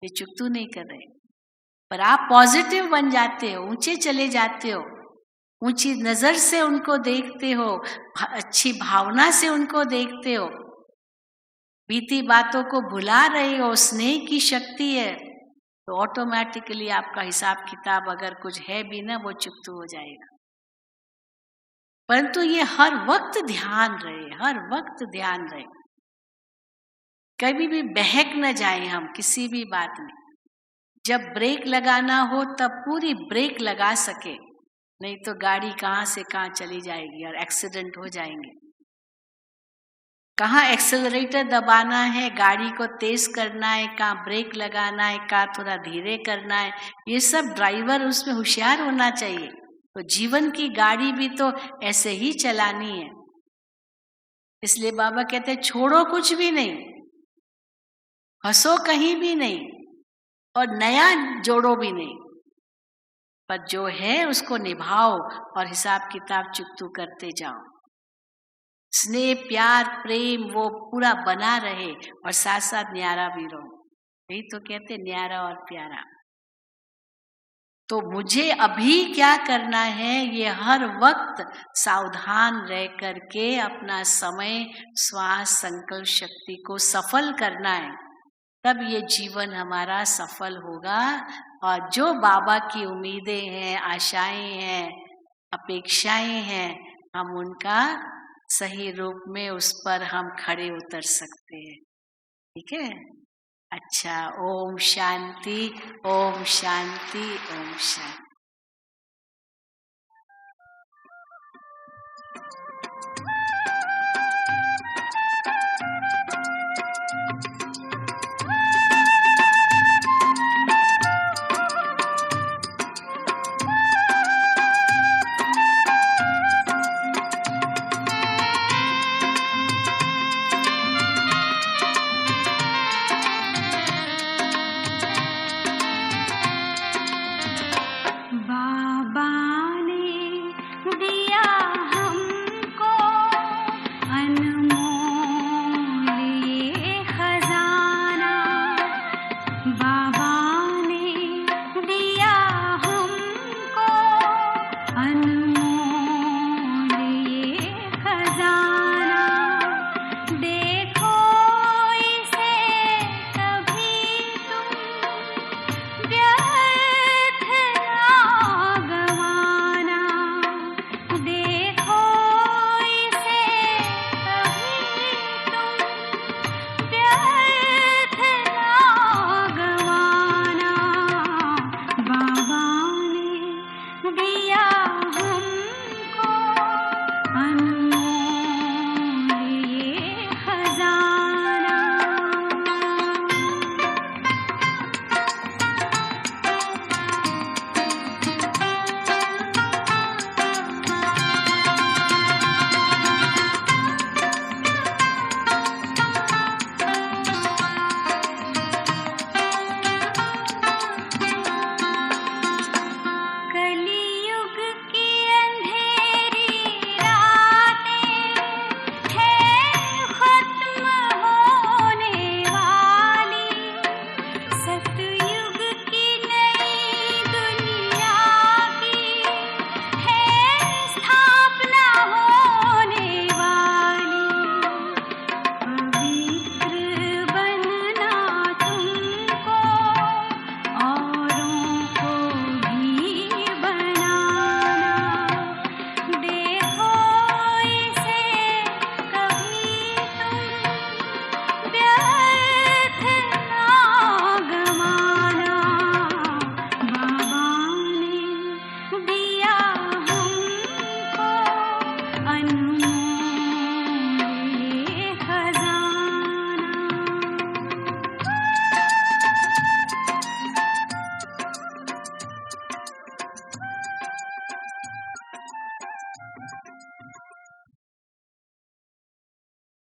ये चुकतू नहीं कर रहे। पर आप पॉजिटिव बन जाते हो, ऊंचे चले जाते हो, ऊंची नजर से उनको देखते हो, अच्छी भावना से उनको देखते हो, बीती बातों को भुला रहे हो, स्नेह की शक्ति है, तो ऑटोमेटिकली आपका हिसाब किताब अगर कुछ है भी ना, वो चुकतू हो जाएगा। परंतु ये हर वक्त ध्यान रहे, हर वक्त ध्यान रहे, कभी भी बहक न जाए हम किसी भी बात में। जब ब्रेक लगाना हो तब पूरी ब्रेक लगा सके, नहीं तो गाड़ी कहाँ से कहाँ चली जाएगी और एक्सीडेंट हो जाएंगे। कहाँ एक्सेलरेटर दबाना है, गाड़ी को तेज करना है, कहाँ ब्रेक लगाना है, कहाँ थोड़ा धीरे करना है, ये सब ड्राइवर उसमें होशियार होना चाहिए। तो जीवन की गाड़ी भी तो ऐसे ही चलानी है। इसलिए बाबा कहते हैं छोड़ो कुछ भी नहीं, हंसो कहीं भी नहीं और नया जोड़ो भी नहीं, पर जो है उसको निभाओ और हिसाब किताब चुकतू करते जाओ। स्नेह, प्यार, प्रेम वो पूरा बना रहे और साथ साथ न्यारा भी रहो। यही तो कहते न्यारा और प्यारा। तो मुझे अभी क्या करना है, ये हर वक्त सावधान रह करके अपना समय, श्वास, संकल्प शक्ति को सफल करना है, तब ये जीवन हमारा सफल होगा। और जो बाबा की उम्मीदें हैं, आशाएं हैं, अपेक्षाएं हैं, हम उनका सही रूप में उस पर हम खड़े उतर सकते हैं। ठीक है? अच्छा, ओम शांति, ओम शांति, ओम शांति।